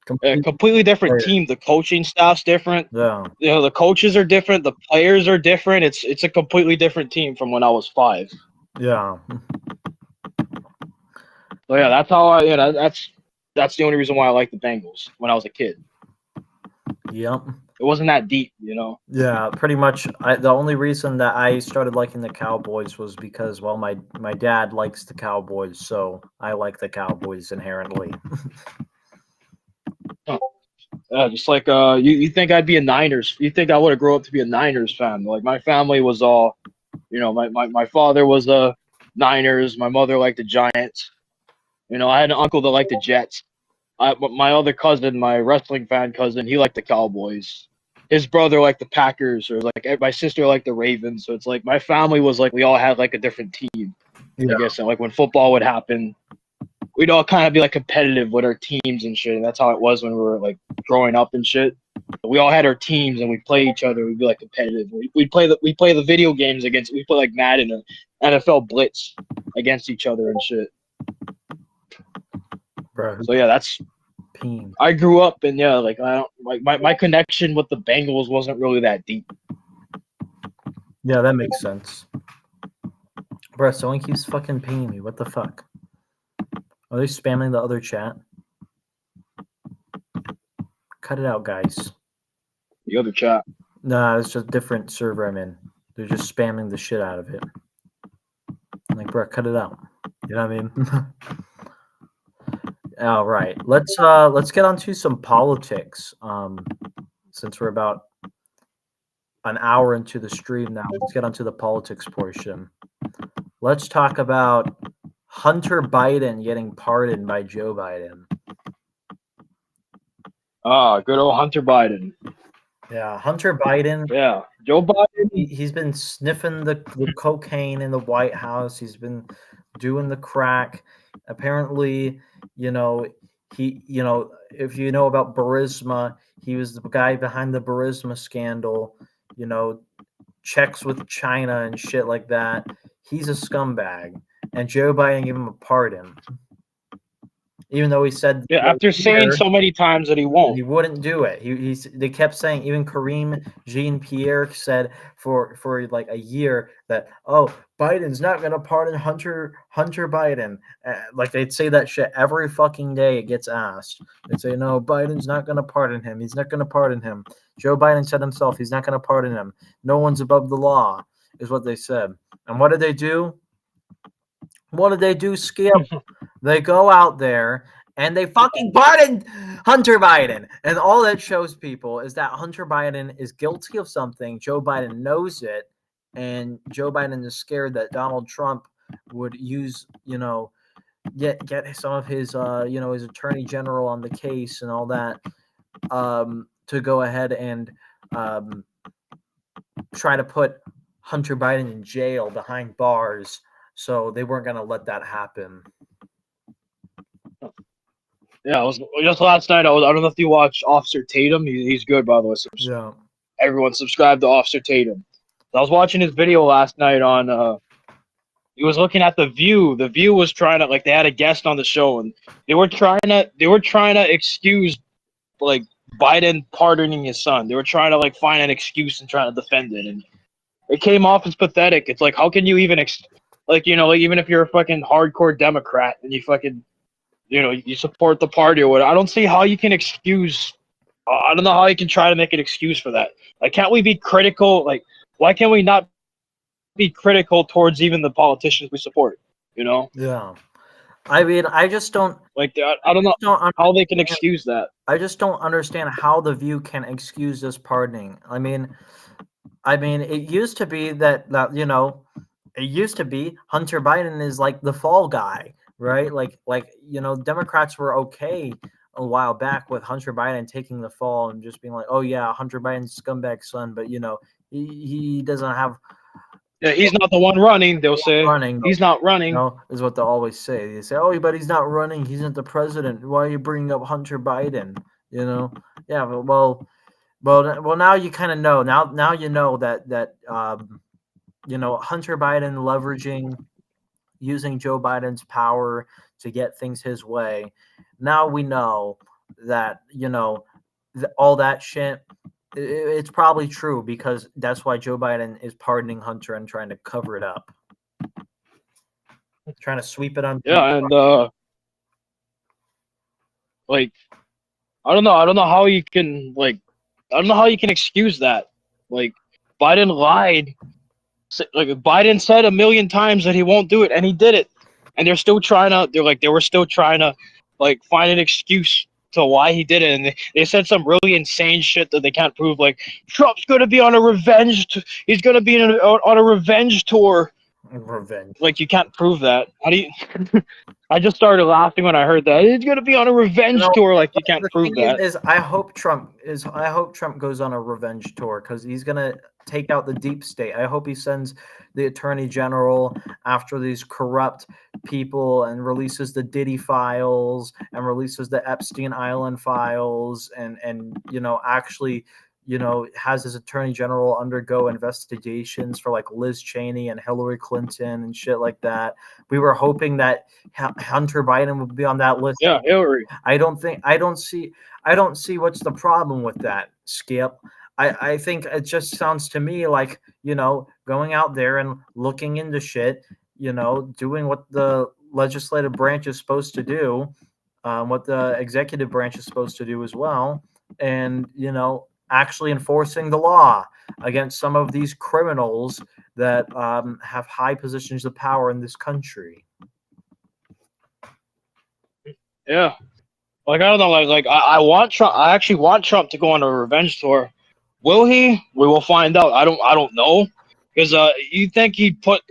Completely different team. The coaching staff's different. Yeah. The coaches are different. The players are different. It's a completely different team from when I was 5. Yeah. So yeah, that's how that's the only reason why I like the Bengals when I was a kid. Yep. It wasn't that deep, Yeah, pretty much. The only reason that I started liking the Cowboys was because, well, my dad likes the Cowboys, so I like the Cowboys inherently. Just like you think I'd be a Niners? You think I would have grown up to be a Niners fan? Like my family was all, my father was a Niners. My mother liked the Giants. I had an uncle that liked the Jets. My other cousin, my wrestling fan cousin, he liked the Cowboys. His brother liked the Packers, or like my sister liked the Ravens. So it's like my family was like we all had like a different team. Yeah. I guess, and like when football would happen, we'd all kind of be like competitive with our teams and shit. And that's how it was when we were like growing up and shit. We all had our teams and we'd play each other. We'd be like competitive. We'd play the video games we play like Madden or NFL Blitz against each other and shit. Bro. So yeah, that's. I grew up and yeah, like I don't like my connection with the Bengals wasn't really that deep. Yeah, that makes sense. Bro, someone keeps fucking pinging me. What the fuck? Are they spamming the other chat? Cut it out, guys. The other chat? Nah, it's just a different server I'm in. They're just spamming the shit out of it. I'm like, bro, cut it out. You know what I mean? All right, let's get onto some politics. Since we're about an hour into the stream now, let's get onto the politics portion. Let's talk about Hunter Biden getting pardoned by Joe Biden. Good old Hunter Biden. Yeah, Hunter Biden. Yeah, Joe Biden. He's been sniffing the cocaine in the White House. He's been doing the crack. Apparently, you know, if you know about Burisma, he was the guy behind the Burisma scandal. You know, checks with China and shit like that. He's a scumbag, and Joe Biden gave him a pardon, even though he said After saying so many times that he won't. He wouldn't do it. They kept saying, even Kareem Jean-Pierre said for like a year that, oh, Biden's not going to pardon Hunter Biden. Like they'd say that shit every fucking day it gets asked. They'd say, no, Biden's not going to pardon him. He's not going to pardon him. Joe Biden said himself, he's not going to pardon him. No one's above the law, is what they said. And what did they do? What did they do, Skip? They go out there and they fucking pardoned Hunter Biden. And all that shows people is that Hunter Biden is guilty of something. Joe Biden knows it. And Joe Biden is scared that Donald Trump would use, get some of his, his attorney general on the case and all that to go ahead and try to put Hunter Biden in jail behind bars. So they weren't going to let that happen. Yeah, it was just last night. I don't know if you watched Officer Tatum. He's good, by the way. Yeah. Everyone subscribe to Officer Tatum. I was watching his video last night on. He was looking at The View. The View was trying to they had a guest on the show, and they were trying to excuse like Biden pardoning his son. They were trying to find an excuse and trying to defend it, and it came off as pathetic. It's like, how can you even even if you're a fucking hardcore Democrat and you fucking you support the party or whatever, I don't see how you can excuse. I don't know how you can try to make an excuse for that. Can't we be critical? Why can't we not be critical towards even the politicians we support? Yeah. I mean, I just don't I don't know how they can excuse that. I just don't understand how The View can excuse this pardoning. I mean, it used to be that it used to be Hunter Biden is like the fall guy, right? Democrats were okay a while back with Hunter Biden taking the fall and just being like, oh yeah, Hunter Biden's scumbag son, but he doesn't have. Yeah, he's not the one running. They'll say he's not running. Is what they always say. They say, oh, but he's not running. He's not the president. Why are you bringing up Hunter Biden? Yeah, well, now you kind of know. Now you know that Hunter Biden using Joe Biden's power to get things his way. Now we know that, all that shit, it's probably true because that's why Joe Biden is pardoning Hunter and trying to cover it up. Trying to sweep it on. Yeah, and I don't know how you can excuse that. Biden lied. Biden said a million times that he won't do it, and he did it. And they were still trying to find an excuse to why he did it. And they said some really insane shit that they can't prove. Trump's going to be on a revenge. He's going to be on a revenge tour. Revenge. You can't prove that. How do you? I just started laughing when I heard that. He's going to be on a revenge tour. You can't prove that. I hope Trump goes on a revenge tour because he's going to take out the deep state. I hope he sends the attorney general after these corrupt people and releases the Diddy files and releases the Epstein Island files and actually has his attorney general undergo investigations for Liz Cheney and Hillary Clinton and shit like that. We were hoping that Hunter Biden would be on that list. Yeah, Hillary. I don't see what's the problem with that, Skip. I think it just sounds to me like, going out there and looking into shit, doing what the legislative branch is supposed to do, what the executive branch is supposed to do as well. And, actually enforcing the law against some of these criminals that have high positions of power in this country. Yeah. I don't know. I want Trump. I actually want Trump to go on a revenge tour. Will he? We will find out. I don't know. Because you think he'd put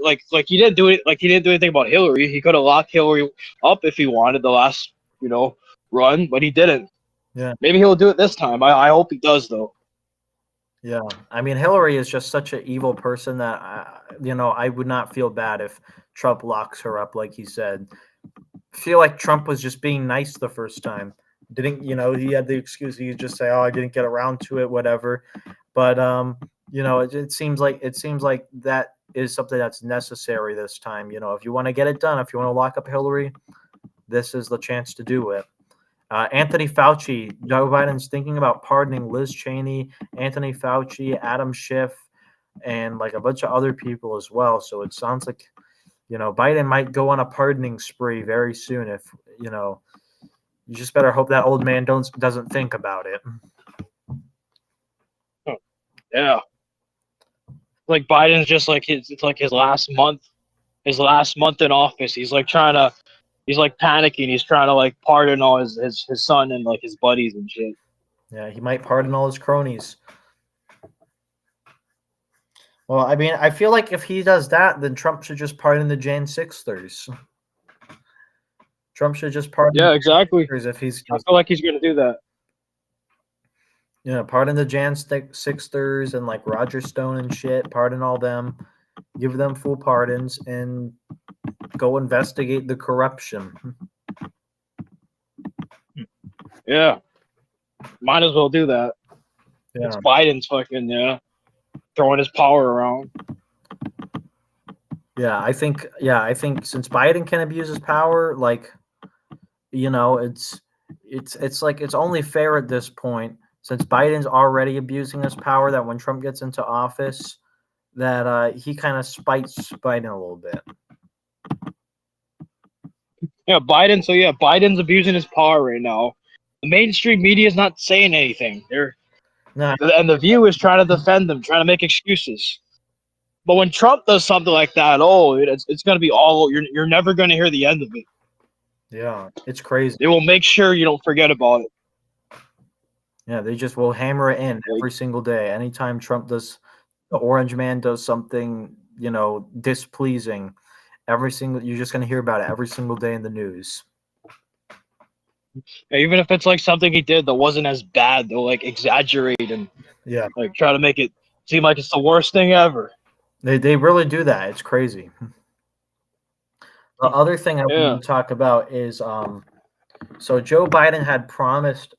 he didn't do it. He didn't do anything about Hillary. He could have locked Hillary up if he wanted the last run, but he didn't. Yeah. Maybe he'll do it this time. I hope he does though. Yeah, I mean Hillary is just such an evil person that I would not feel bad if Trump locks her up like he said. Feel like Trump was just being nice the first time. Didn't he had the excuse he could just say, "Oh, I didn't get around to it," whatever. But it seems like that is something that's necessary this time. If you want to get it done, if you want to lock up Hillary, this is the chance to do it. Anthony Fauci, Joe Biden's thinking about pardoning Liz Cheney, Anthony Fauci, Adam Schiff, and like a bunch of other people as well. So it sounds like, Biden might go on a pardoning spree very soon. If you just better hope that old man doesn't think about it. Yeah, like Biden's just like it's like his last month in office. He's like he's like panicking. He's trying to like pardon all his son and like his buddies and shit. Yeah, he might pardon all his cronies. Well, I mean, I feel like if he does that, then Trump should just pardon the Jan 6thers. Trump should just pardon Yeah, exactly. if he's I feel like he's gonna do that. pardon the Jan Sixthers and like Roger Stone and shit. Pardon all them, give them full pardons, and go investigate the corruption. Yeah, might as well do that. Yeah, It's Biden's fucking throwing his power around. yeah. I think since Biden can abuse his power, like it's like it's only fair at this point since Biden's already abusing his power that when Trump gets into office, that he kind of spites Biden a little bit. Yeah, Biden. So yeah, Biden's abusing his power right now. The mainstream media is not saying anything. Nah, And the View is trying to defend them, trying to make excuses. But when Trump does something like that, it's going to be all. You're never going to hear the end of it. yeah, it's crazy. They will make sure you don't forget about it. Yeah, they just will hammer it in every single day. Anytime the orange man does something, displeasing, you're just going to hear about it every single day in the news. Even if it's like something he did that wasn't as bad, they'll like exaggerate and like try to make it seem like it's the worst thing ever. They really do that. It's crazy. The other thing I want to talk about is so Joe Biden had promised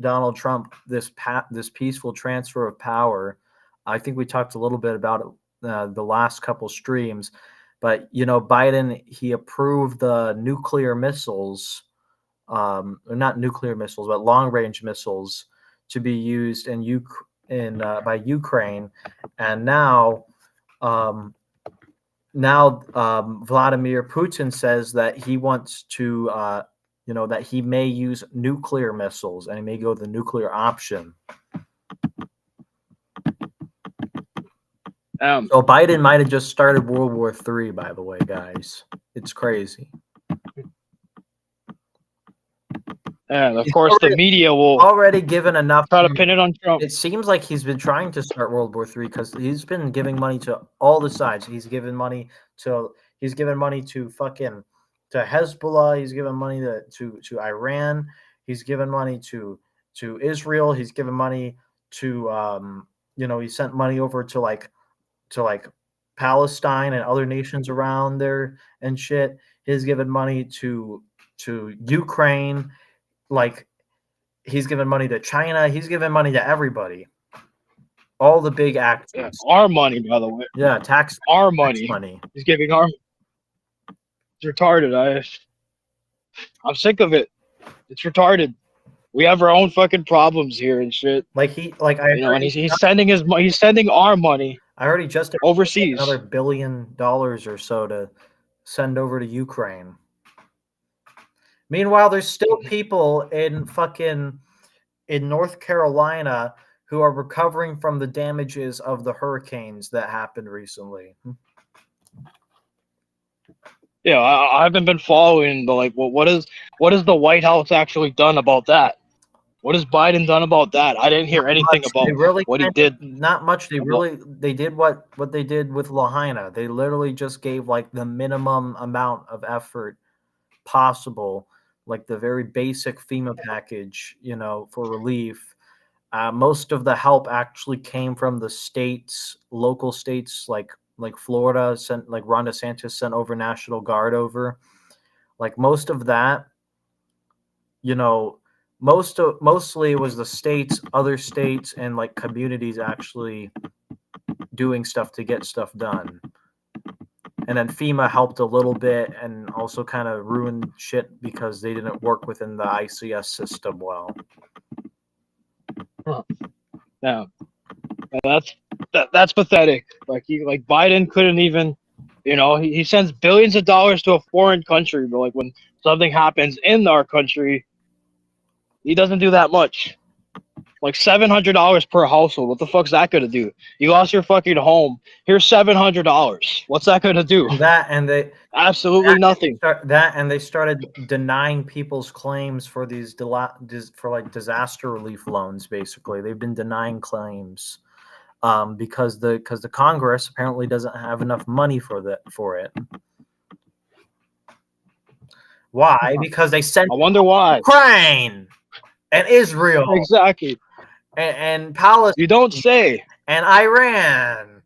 Donald Trump this peaceful transfer of power. I think we talked a little bit about it the last couple streams, but Biden, he approved the nuclear missiles, not nuclear missiles, but long range missiles to be used by Ukraine, and now Vladimir Putin says that he wants to, that he may use nuclear missiles and he may go the nuclear option. So Biden might have just started World War III, by the way, guys. It's crazy. And of course, the media will already given enough. Try to pin it on Trump. It seems like he's been trying to start World War III because he's been giving money to all the sides. He's given money to fucking to Hezbollah. He's given money to Iran. He's given money to Israel. He's given money to he sent money over to like Palestine and other nations around there and shit. He's given money to Ukraine. Like, he's given money to China. He's given money to everybody. All the big actors. Yeah, our money, by the way. Yeah, our money. He's giving our. It's retarded. I'm sick of it. It's retarded. We have our own fucking problems here and shit. And he's sending our money. I already just overseas another $1 billion or so to send over to Ukraine. Meanwhile, there's still people in North Carolina who are recovering from the damages of the hurricanes that happened recently. Yeah, I haven't been following what is the White House actually done about that? What has Biden done about that? I didn't hear anything about what he did. Not much. They did what they did with Lahaina. They literally just gave like the minimum amount of effort possible, like the very basic FEMA package, for relief. Most of the help actually came from the states, local states like Florida sent, like Ron DeSantis sent over National Guard over. Like most of that, you know, mostly it was the states, other states, and like communities actually doing stuff to get stuff done. And then FEMA helped a little bit and also kind of ruined shit because they didn't work within the ICS system well. Yeah, that's pathetic. Like Biden couldn't even, he sends billions of dollars to a foreign country, but like when something happens in our country, he doesn't do that much. Like $700 per household. What the fuck's that gonna do? You lost your fucking home. Here's $700. What's that gonna do? That and they absolutely nothing. They started denying people's claims for these disaster relief loans. Basically, they've been denying claims because the Congress apparently doesn't have enough money for it. Why? Because they sent. I wonder why. Ukraine and Israel. Exactly. And Palestine. You don't say. And Iran.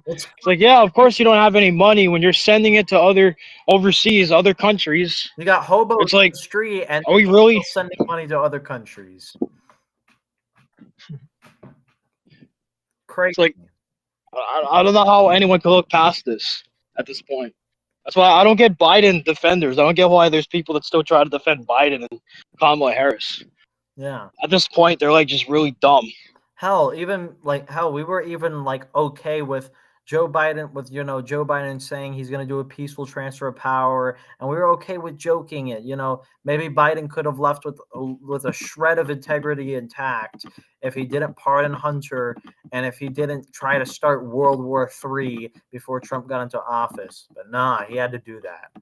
It's like, yeah, of course you don't have any money when you're sending it to other countries. You got hobos it's like, on the street, and are we really sending money to other countries? Crazy. It's like, I don't know how anyone could look past this at this point. That's why I don't get Biden defenders. I don't get why there's people that still try to defend Biden and Kamala Harris. Yeah. At this point, they're like just really dumb. Hell, we were even like okay with Joe Biden saying he's going to do a peaceful transfer of power, and we were okay with joking it. Maybe Biden could have left with a shred of integrity intact if he didn't pardon Hunter and if he didn't try to start World War III before Trump got into office. But nah, he had to do that.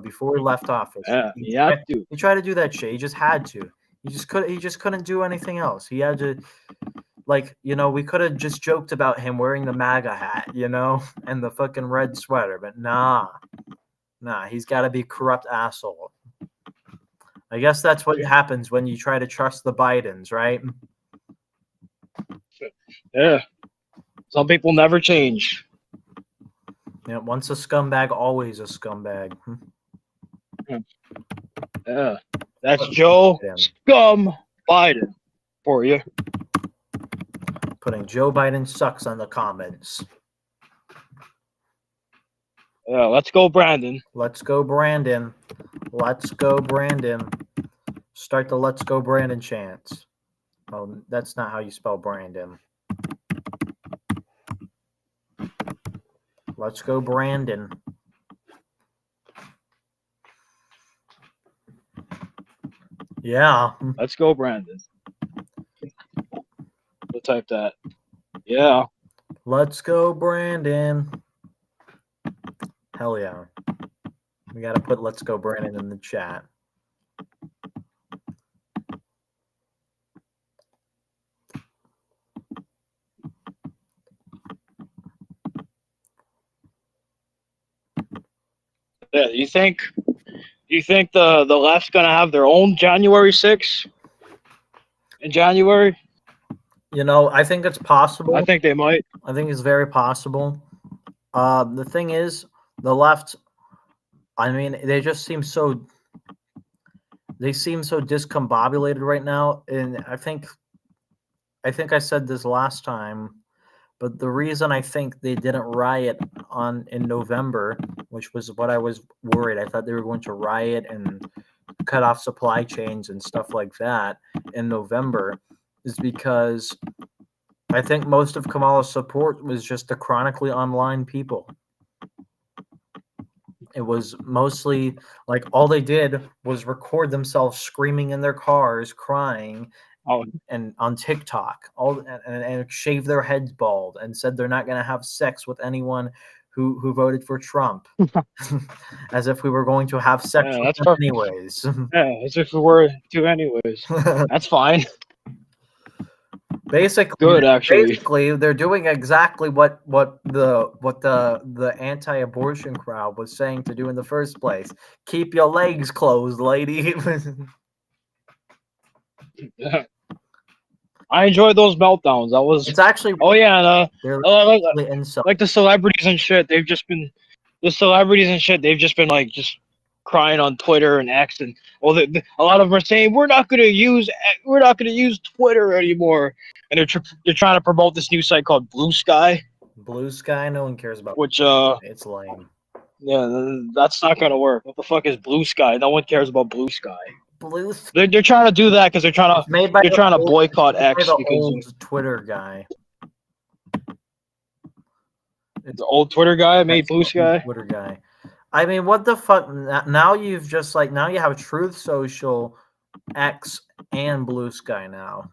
Before he left office. Yeah, he had to. He tried to do that shit. He just had to. He just couldn't do anything else. He had to. We could have just joked about him wearing the MAGA hat, and the fucking red sweater, but nah, he's got to be a corrupt asshole. I guess that's what happens when you try to trust the Bidens, right? Yeah. Some people never change. Yeah, once a scumbag, always a scumbag. Yeah. That's Joe Scum Biden for you. Putting Joe Biden sucks on the comments. Yeah, let's go, Brandon. Let's go, Brandon. Let's go, Brandon. Start the Let's Go, Brandon chants. Oh, that's not how you spell Brandon. Let's go, Brandon. Yeah. Let's go, Brandon. We'll type that. Yeah. Let's go, Brandon. Hell yeah. We got to put Let's Go, Brandon in the chat. Yeah, you think the left's gonna have their own January 6th in January? I think it's possible. I think they might. I think it's very possible. The thing is, the left, they just seem so discombobulated right now. And I think I said this last time, but the reason I think they didn't riot in November, which was what I was worried. I thought they were going to riot and cut off supply chains and stuff like that in November, is because I think most of Kamala's support was just the chronically online people. It was mostly like all they did was record themselves screaming in their cars, crying, and on TikTok, and shave their heads bald and said they're not going to have sex with anyone who voted for Trump, as if we were going to have sex with them anyways. Yeah, as if we were to anyways. That's fine. Basically, Good, actually. basically, they're doing exactly what the anti-abortion crowd was saying to do in the first place. Keep your legs closed, lady. I enjoyed those meltdowns. That was. It's actually Oh yeah, and, they're like, really insult. like the celebrities and shit. They've just been like just crying on Twitter and X, and a lot of them are saying we're not gonna use Twitter anymore, and they're trying to promote this new site called Blue Sky, Blue Sky, no one cares about. which It's lame. yeah, that's not gonna work. What the fuck is Blue Sky? No one cares about Blue Sky. Blue Sky. They're trying to do that because they're trying It's made by to boycott it's made by X the because old Twitter guy. the old Twitter guy made That's Blue the old Sky. Twitter guy. I mean, what the fuck? Now you've just like now you have Truth Social, X, and Blue Sky now.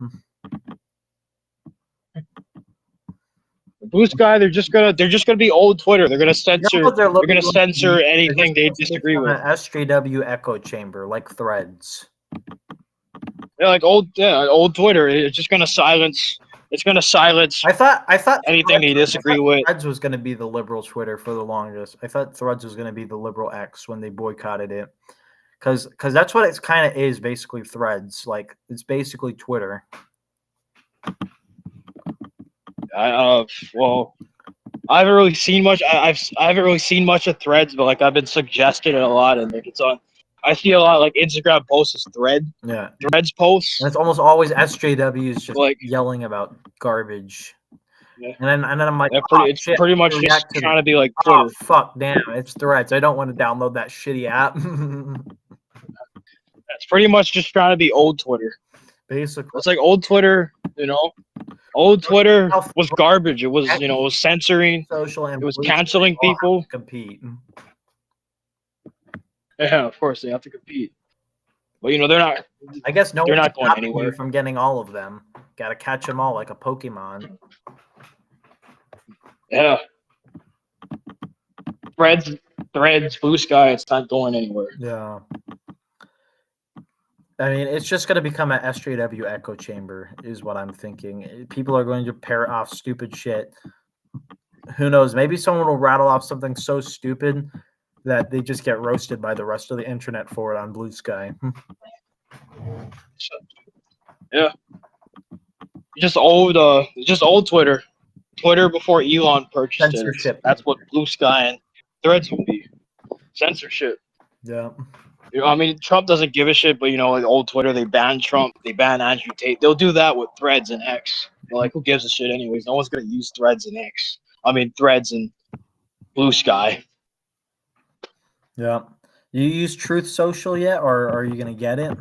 Blue Sky, they're just gonna be old Twitter. They're gonna You know censor. what They're gonna literally censor gonna be? anything they They're just disagree gonna with. become an SJW echo chamber like Threads. Yeah, like old Twitter. It's just gonna silence. It's gonna silence I thought anything they disagree with. Threads was going to be the liberal Twitter for the longest. I thought Threads was going to be the liberal X when they boycotted it, because that's what it kind of is basically. Threads, like it's basically Twitter. Well, I haven't really seen much. I haven't really seen much of Threads, but like I've been suggested it a lot, and like it's on. I see a lot like Instagram posts as Yeah, Threads posts. and it's almost always SJWs just Like yelling about garbage. Yeah. And then I'm like, it's shit, pretty much just trying to be like Twitter. oh fuck, damn, it's Threads. I don't want to download that shitty app. It's pretty much just trying to be old Twitter. Basically, It's like old Twitter, you know. Old Twitter was garbage. It was, it was censoring. social and It was Blue canceling Sky all have people. to compete. Yeah, of course they have to compete. But they're not. I guess no They're one's not going stopping anywhere. you from getting all of them. Got to catch them all like a Pokemon. Yeah. Threads, Blue Sky. It's not going anywhere. Yeah. I mean, it's just going to become an SJW echo chamber, is what I'm thinking. People are going to pair off stupid shit. Who knows? Maybe someone will rattle off something so stupid that they just get roasted by the rest of the internet for it on Blue Sky. Yeah. Just old Twitter. Twitter before Elon purchased Censorship. it. That's what Blue Sky and Threads will be. Censorship. Yeah. I mean, Trump doesn't give a shit, but like old Twitter, they banned Trump, they banned Andrew Tate. They'll do that with Threads and X. They're like, who gives a shit anyways? No one's gonna use Threads and X. I mean, Threads and Blue Sky. Yeah. You use Truth Social yet, or are you gonna get it?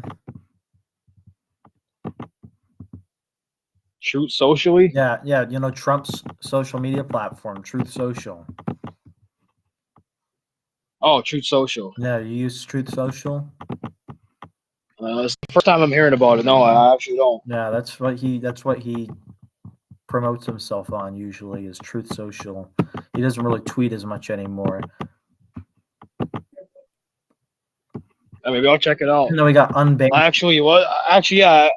Truth Socially? Yeah. Trump's social media platform, Truth Social. Oh, Truth Social. Yeah, you use Truth Social. It's the first time I'm hearing about it. No, I actually don't. Yeah, that's what he promotes himself on usually is Truth Social. He doesn't really tweet as much anymore. Maybe I'll check it out. No, we got unbanned. Yeah.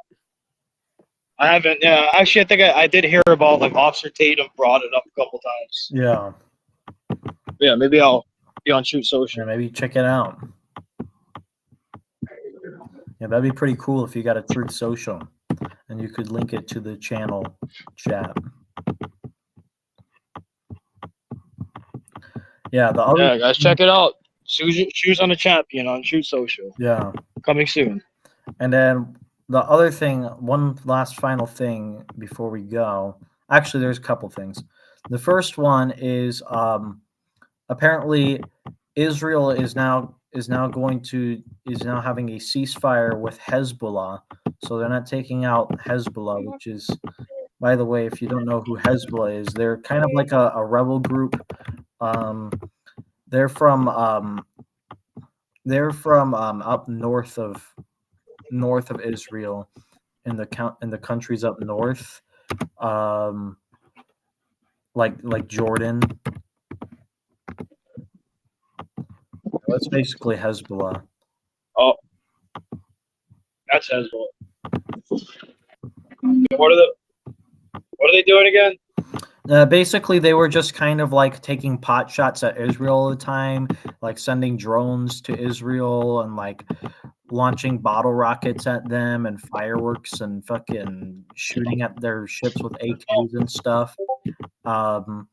I haven't. Yeah, actually, I think I did hear about like Officer Tatum brought it up a couple times. Yeah. Yeah, maybe I'll be on Truth Social. Yeah, maybe check it out. Yeah, that'd be pretty cool if you got a Truth Social, and you could link it to the channel chat. Yeah, yeah, guys, check it out. Shoes on the Champion on Truth Social. Yeah, coming soon. And then the other thing, one last final thing before we go. Actually, there's a couple things. The first one is apparently Israel is now having a ceasefire with Hezbollah, so they're not taking out Hezbollah, which is, by the way, if you don't know who Hezbollah is, they're kind of like a rebel group. They're from up north of Israel, in the countries up north, like Jordan. That's basically Hezbollah. Oh, that's Hezbollah. What are the What are they doing again? Basically, they were just kind of like taking pot shots at Israel all the time, like sending drones to Israel and like launching bottle rockets at them and fireworks and fucking shooting at their ships with AKs and stuff. Um,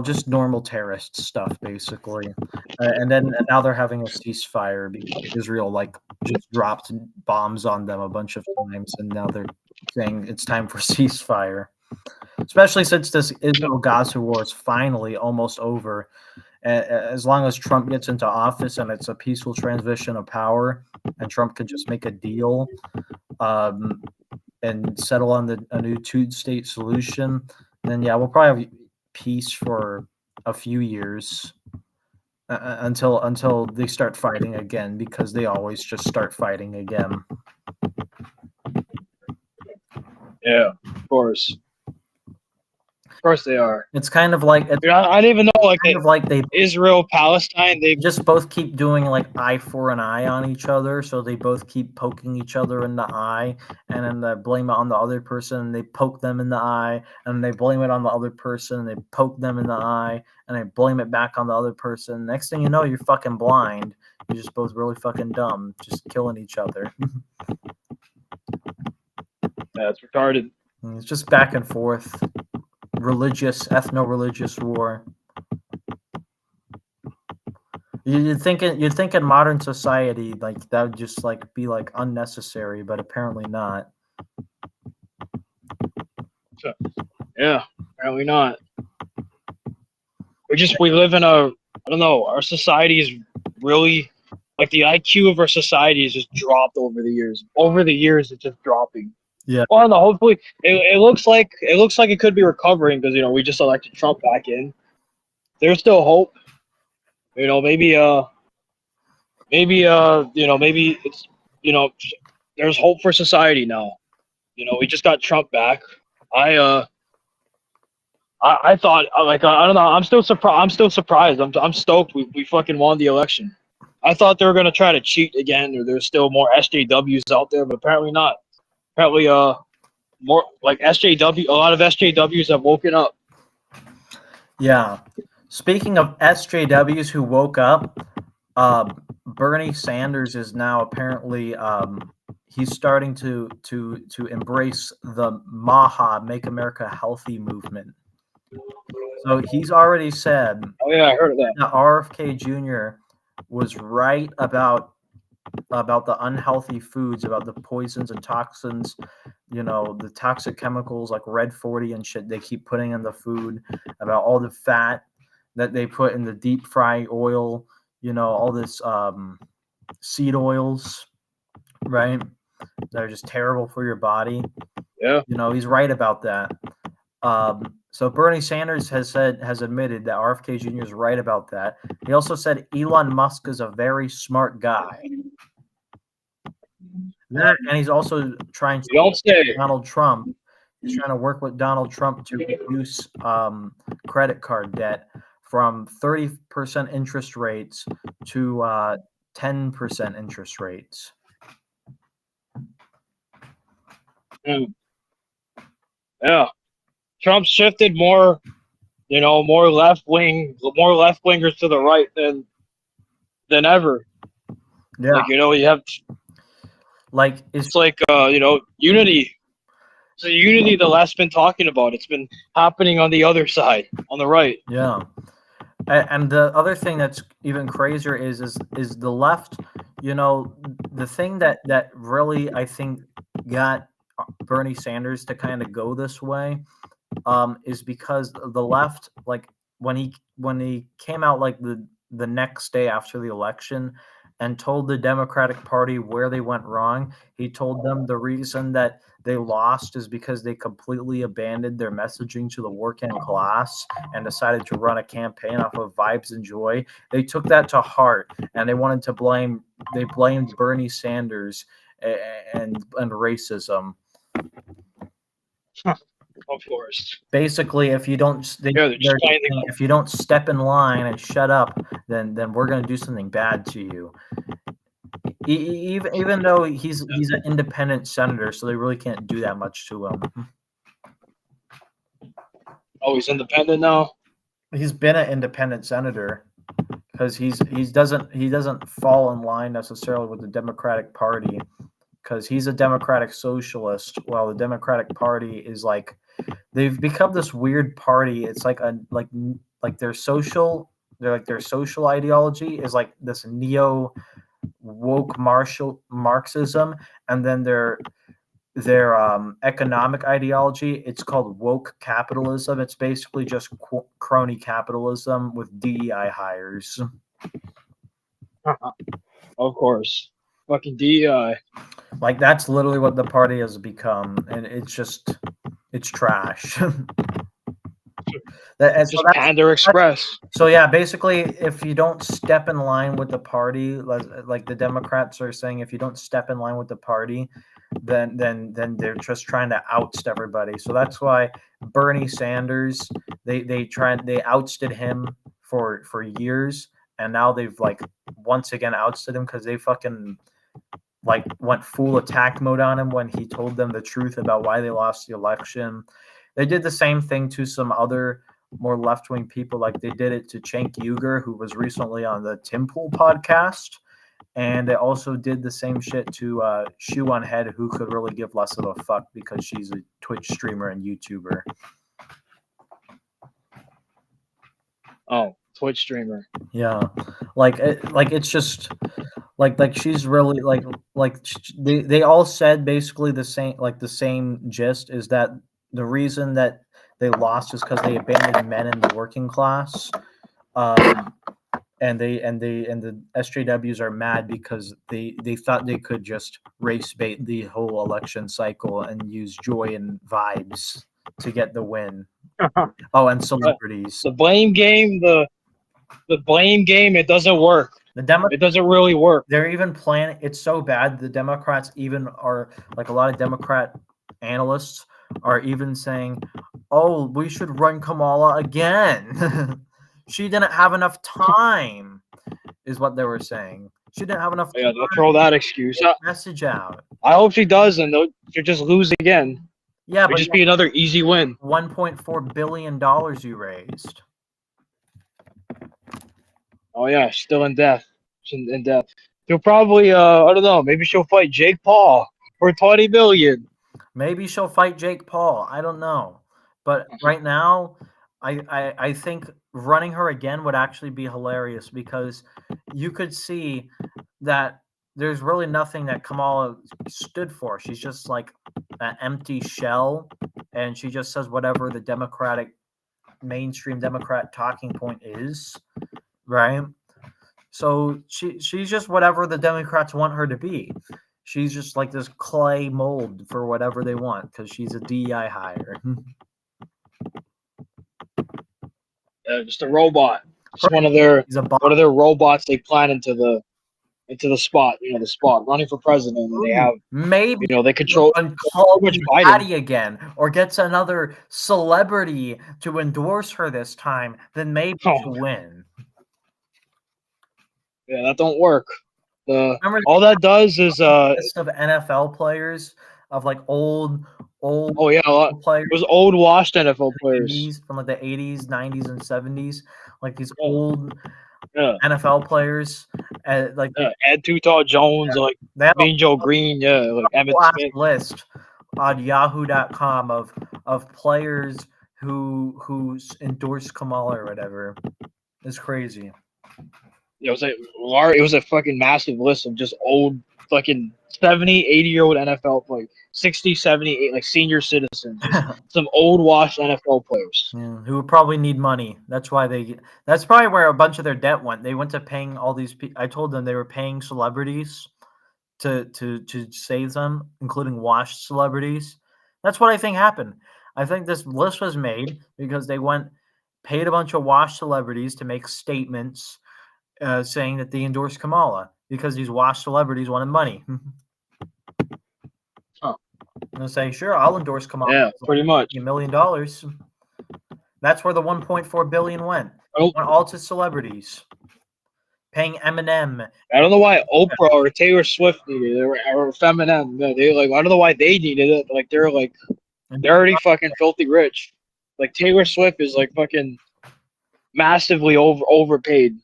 just normal terrorist stuff, basically. And now they're having a ceasefire because Israel like just dropped bombs on them a bunch of times, and now they're saying it's time for ceasefire. Especially since this Israel-Gaza war is finally almost over. As long as Trump gets into office and it's a peaceful transition of power, and Trump can just make a deal and settle on a new two-state solution, then yeah, we'll probably have peace for a few years until they start fighting again, because they always just start fighting again. Yeah, of course. Of course they are. It's kind of like I didn't even know they Israel Palestine. They just both keep doing like eye for an eye on each other, so they both keep poking each other in the eye, and then they blame it on the other person, and they poke them in the eye, and they blame it on the other person, and they poke them in the eye, and they blame it back on the other person. Next thing you know, you're fucking blind. You're just both really fucking dumb, just killing each other. Yeah, it's retarded. It's just back and forth. Ethno-religious war. You'd think in modern society like that would just like be like unnecessary, but apparently not. So, yeah, apparently not. We live in I don't know, our society is really like the IQ of our society has just dropped over the years. Over the years, it's just dropping. Yeah. Well, I don't know. Hopefully, it looks like it could be recovering because we just elected Trump back in. There's still hope. Maybe it's there's hope for society now. We just got Trump back. I thought I don't know. I'm still surprised. I'm stoked. We fucking won the election. I thought they were gonna try to cheat again, or there's still more SJWs out there, but apparently not. Apparently, more like SJW. A lot of SJWs have woken up. Yeah. Speaking of SJWs who woke up, Bernie Sanders is now apparently he's starting to embrace the MAHA, Make America Healthy movement. So he's already said, oh yeah, I heard of that. RFK Jr. was right about the unhealthy foods, about the poisons and toxins, the toxic chemicals like Red 40 and shit they keep putting in the food, about all the fat that they put in the deep fry oil, all this seed oils, right? That are just terrible for your body. Yeah. He's right about that. So Bernie Sanders has admitted that RFK Jr. is right about that. He also said Elon Musk is a very smart guy. And he's also trying to Donald Trump. He's trying to work with Donald Trump to reduce credit card debt from 30% interest rates to 10% interest rates. Yeah. Trump shifted more left-wingers to the right than ever. Yeah. Like, you have it's like unity. It's a unity the left's been talking about. It's been happening on the other side, on the right. Yeah. And the other thing that's even crazier is the left, the thing that really I think got Bernie Sanders to kind of go this way is because the left, like when he came out like the next day after the election and told the Democratic Party where they went wrong, he told them the reason that they lost is because they completely abandoned their messaging to the working class and decided to run a campaign off of vibes and joy. They took that to heart and they wanted to blamed Bernie Sanders and racism. Of course. Basically, if you don't step in line and shut up, then we're going to do something bad to you. Even though he's an independent senator, so they really can't do that much to him. Oh, he's independent now. He's been an independent senator because he doesn't fall in line necessarily with the Democratic Party because he's a democratic socialist, while the Democratic Party is like they've become this weird party. It's like their social ideology is like this neo woke Marxism, and then their economic ideology, it's called woke capitalism. It's basically just crony capitalism with DEI hires. Of course, fucking DEI. Like that's literally what the party has become, and it's trash. Just Panda Express. So yeah, basically, if you don't step in line with the party, like the Democrats are saying, if you don't step in line with the party, then they're just trying to oust everybody. So that's why Bernie Sanders, they ousted him for years, and now they've like once again ousted him because they fucking like went full attack mode on him when he told them the truth about why they lost the election. They did the same thing to some other more left-wing people, like they did it to Cenk Uygur, who was recently on the Tim Pool podcast, and they also did the same shit to Shoe on Head, who could really give less of a fuck because she's a Twitch streamer and YouTuber. Oh, Twitch streamer. Yeah, like it's just like she's really they all said basically the same gist is that the reason that they lost is because they abandoned men in the working class, and the SJWs are mad because they thought they could just race bait the whole election cycle and use joy and vibes to get the win. Oh, and celebrities. The blame game, the blame game, it doesn't work. It doesn't really work. They're even planning. It's so bad. The Democrats even are like a lot of Democrat analysts are even saying, "Oh, we should run Kamala again." She didn't have enough time, is what they were saying. She didn't have enough time. Yeah, they'll throw that excuse. Message out. I hope she does, and they'll just lose again. Yeah, it'll just be another easy win. $1.4 billion you raised. Oh yeah, still in death. She's in death. She'll probably I don't know, maybe she'll fight Jake Paul for 20 million. Maybe she'll fight Jake Paul. I don't know. But right now, I think running her again would actually be hilarious because you could see that there's really nothing that Kamala stood for. She's just like an empty shell, and she just says whatever the mainstream Democrat talking point is, right? So she's just whatever the Democrats want her to be. She's just like this clay mold for whatever they want because she's a DEI hire. Just a robot. Just one of their robots they plant into the spot. You know, the spot running for president, and they have maybe they control Patty again, or gets another celebrity to endorse her this time. Then maybe she'll win. Yeah, that don't work. All that does is list of NFL players of like old. Oh yeah, players. It was old washed NFL players from like the 80s, 90s, and 70s. Like these old NFL players, like Ed Too Tall Jones, like Mean Joe Green, like Emmitt Smith. List on Yahoo.com of players who endorsed Kamala or whatever. It's crazy. It was a fucking massive list of just old fucking 70, 80-year-old NFL, like 60, 70, like senior citizens. Some old washed NFL players. Yeah, who would probably need money. That's probably where a bunch of their debt went. They went to paying all these people. I told them they were paying celebrities to save them, including washed celebrities. That's what I think happened. I think this list was made because they paid a bunch of washed celebrities to make statements saying that they endorsed Kamala because these washed celebrities wanted money. And say, sure, I'll endorse Kamala. Yeah, pretty much. $1 million. That's where the $1.4 billion went. It went all to celebrities. Paying Eminem. I don't know why Oprah or Taylor Swift needed it, or Eminem. They I don't know why they needed it. Like they're already fucking filthy rich. Like Taylor Swift is like fucking massively overpaid.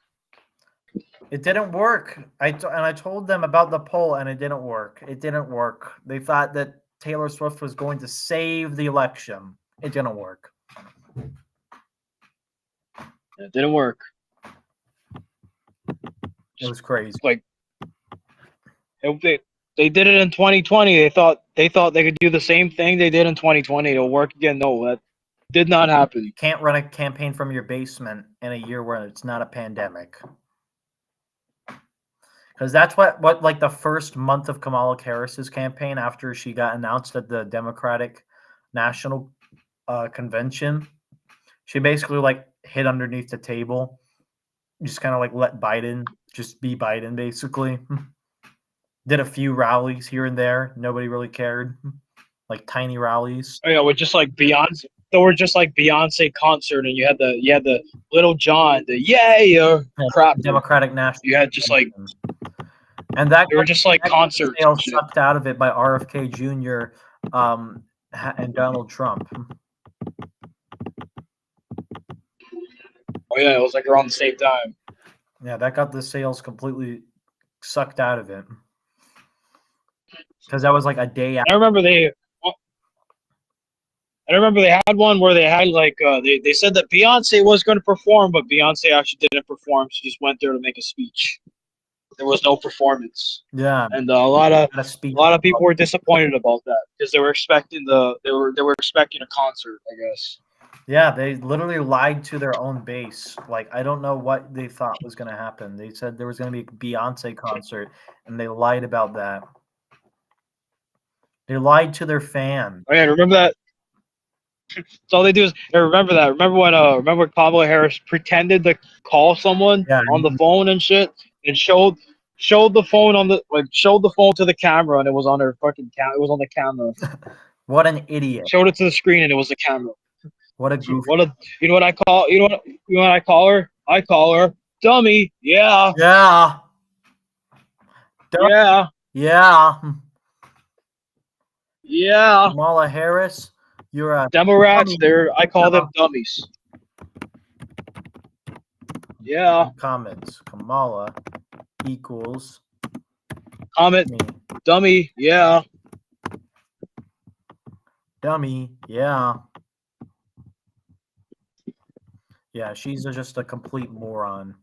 It didn't work. I told them about the poll, and it didn't work. It didn't work. They thought that Taylor Swift was going to save the election. It didn't work. It didn't work. It was crazy. Like they did it in 2020. They thought they could do the same thing they did in 2020. It'll work again. No, that did not happen. You can't run a campaign from your basement in a year where it's not a pandemic. Because that's what like the first month of Kamala Harris's campaign after she got announced at the Democratic National Convention, she basically like hid underneath the table, just kind of like let Biden just be Biden basically. Did a few rallies here and there. Nobody really cared. Like tiny rallies. Oh yeah, with just like Beyonce. They were just like Beyonce concert, and you had the Little John, the crap. Democratic National. You had just like, and that they were just like concerts. Sales sucked out of it by RFK Jr. And Donald Trump. Oh yeah, it was like around the same time. Yeah, that got the sales completely sucked out of it. Because that was like a day after. I remember they had one where they had like they said that Beyonce was going to perform, but Beyonce actually didn't perform. She just went there to make a speech. There was no performance. Yeah, and a lot of people were disappointed about that because they were expecting they were expecting a concert, I guess. Yeah, they literally lied to their own base. Like, I don't know what they thought was going to happen. They said there was going to be a Beyonce concert, and they lied about that. They lied to their fans. Oh yeah, remember that? So all they do is remember that. Remember when Kamala Harris pretended to call someone on the phone and shit, and showed the phone showed the phone to the camera, and it was on her fucking it was on the camera. What an idiot! Showed it to the screen, and it was the camera. What a goof! You know what I call her? I call her dummy. Yeah. Yeah. Yeah. Yeah. Yeah. Kamala Harris, you're a Democrats. I call them dummies. Yeah. Comments. Kamala equals comment me. Dummy. Yeah. Dummy. Yeah. Yeah, she's just a complete moron.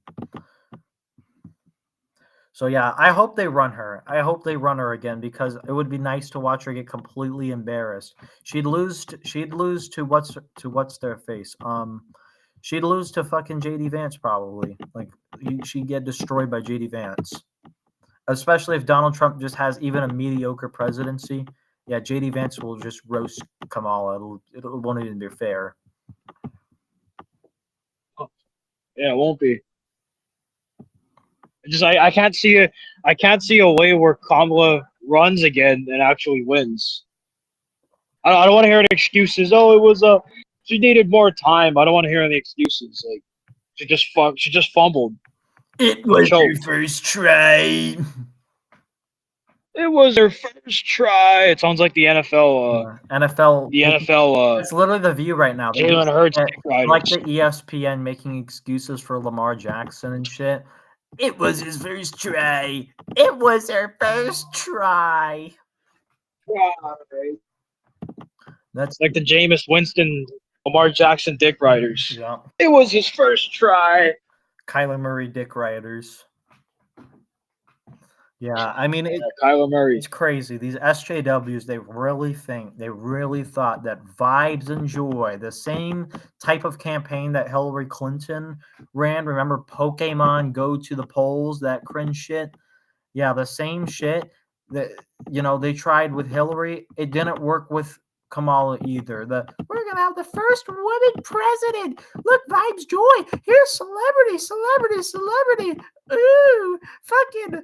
So yeah, I hope they run her. I hope they run her again because it would be nice to watch her get completely embarrassed. She'd lose to what's their face. She'd lose to fucking JD Vance probably. Like she'd get destroyed by JD Vance. Especially if Donald Trump just has even a mediocre presidency. Yeah, JD Vance will just roast Kamala. It won't even be fair. Yeah, it won't be. I can't see a way where Kamala runs again and actually wins. I don't want to hear any excuses. Oh, it was she needed more time. I don't want to hear any excuses. Like she just fumbled. It was her first try. It was her first try. It sounds like the NFL. NFL. The NFL. It's literally the View right now. Jalen Hurts, like the ESPN making excuses for Lamar Jackson and shit. It was his first try. It was her first try. That's like the Jameis Winston, Lamar Jackson dick riders. Yeah. It was his first try. Kyler Murray dick riders. Yeah, I mean, Kyler Murray. It's crazy. These SJWs, they really thought that Vibes and Joy, the same type of campaign that Hillary Clinton ran. Remember Pokemon Go to the polls, that cringe shit? Yeah, the same shit that, they tried with Hillary. It didn't work with Kamala either. We're gonna have the first woman president. Look, Vibes Joy. Here's celebrity. Ooh, fucking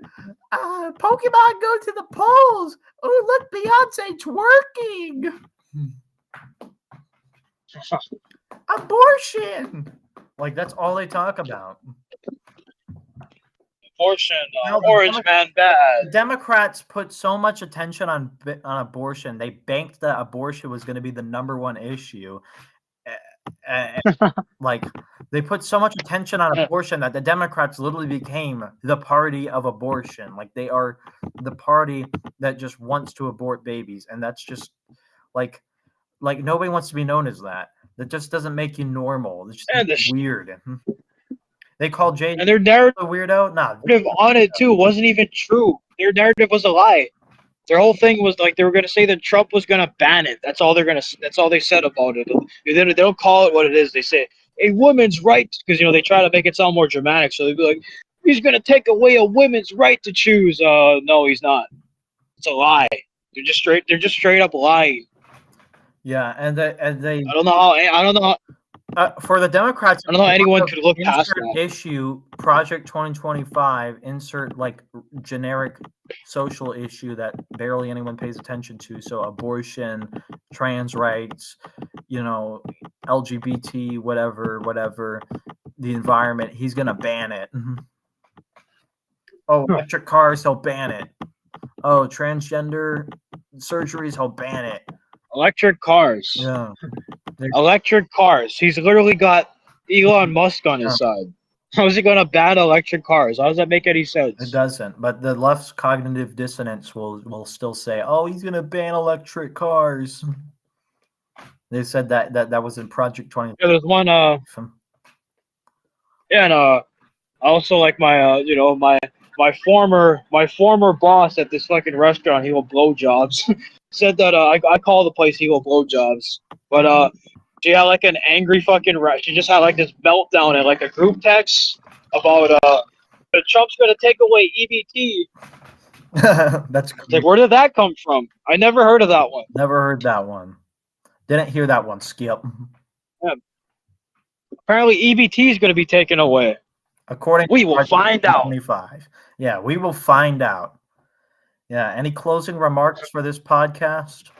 Pokemon Go to the polls. Ooh, look, Beyonce twerking. Abortion. Like that's all they talk about. Abortion, Orange Man bad. Democrats put so much attention on abortion. They banked that abortion was going to be the number one issue. Like they put so much attention on abortion that the Democrats literally became the party of abortion. Like they are the party that just wants to abort babies, and that's just like nobody wants to be known as that. That just doesn't make you normal. It's just weird. They call Jay and their narrative a weirdo. Nah, on it too wasn't even true. Their narrative was a lie. Their whole thing was like they were gonna say that Trump was gonna ban it. That's all That's all they said about it. They don't call it what it is. They say a woman's right because they try to make it sound more dramatic. So they'd be like, he's gonna take away a woman's right to choose. No, he's not. It's a lie. They're just straight up lying. Yeah, and they I don't know how for the Democrats, I don't know how anyone could look past that. Issue Project 2025, insert like generic social issue that barely anyone pays attention to. So abortion, trans rights, LGBT, whatever, the environment. He's gonna ban it. Oh, electric cars, he'll ban it. Oh, transgender surgeries, he'll ban it. Electric cars. Yeah. Electric cars. He's literally got Elon Musk on his side. How is he going to ban electric cars? How does that make any sense? It doesn't. But the left's cognitive dissonance will still say, "Oh, he's going to ban electric cars." They said that was in Project 20. Yeah, there's one. Yeah, and I also like my my former boss at this fucking restaurant. He will blow jobs. Said that I call the place he will blow jobs, but she had like an angry fucking she just had like this meltdown at like a group text about Trump's gonna take away EBT. That's like, where did that come from? I never heard of that one. Never heard that one. Didn't hear that one, Skip. Yeah. Apparently EBT is gonna be taken away. According we will find out. 25. Yeah, we will find out. Yeah. Any closing remarks for this podcast?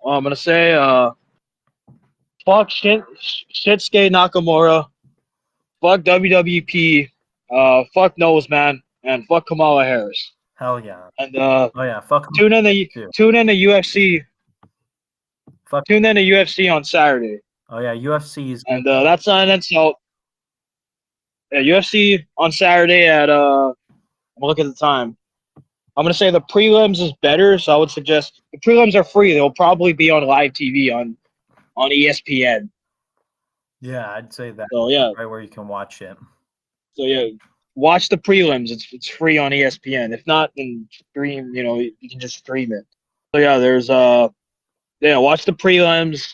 Well, I'm gonna say, fuck Shinsuke Nakamura, fuck WWP, fuck Nose Man, and fuck Kamala Harris. Hell yeah. And oh yeah, fuck. Tune in the UFC. Fuck. Tune in to UFC on Saturday. Oh yeah, UFC is. And that's not an insult. Yeah, UFC on Saturday at look at the time. I'm going to say the prelims is better, so I would suggest the prelims are free. They'll probably be on live TV on ESPN. Yeah, I'd say that. So yeah, right where you can watch it. So yeah, watch the prelims. It's free on ESPN. If not, then stream. You can just stream it. So yeah, there's watch the prelims.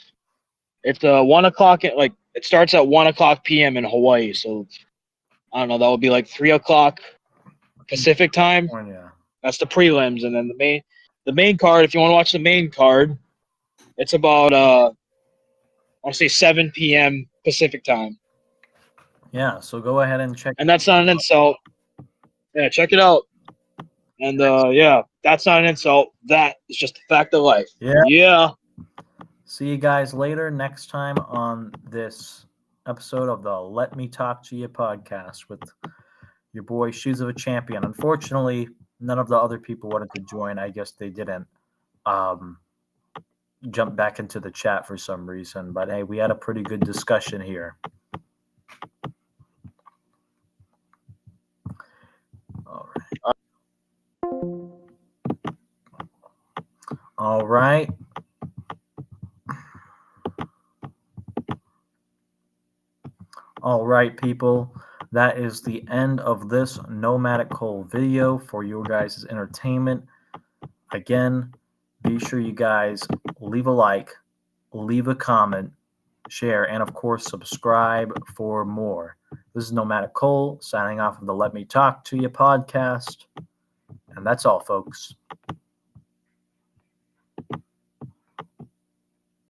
It's 1 o'clock. It starts at 1 o'clock p.m. in Hawaii. So I don't know. That would be like 3 o'clock Pacific time. Yeah. That's the prelims, and then the main card. If you want to watch the main card, it's about I want to say 7 p.m. Pacific time. Yeah, so go ahead and check. And that's not an insult. Yeah, check it out. And yeah, that's not an insult. That is just a fact of life. Yeah. Yeah. See you guys later next time on this episode of the Let Me Talk to You podcast with your boy Shoes of a Champion. Unfortunately, none of the other people wanted to join. I guess they didn't jump back into the chat for some reason. But hey, we had a pretty good discussion here. All right. All right, people. That is the end of this Nomadic Cole video for your guys' entertainment. Again, be sure you guys leave a like, leave a comment, share, and of course, subscribe for more. This is Nomadic Cole signing off of the Let Me Talk to You podcast. And that's all, folks.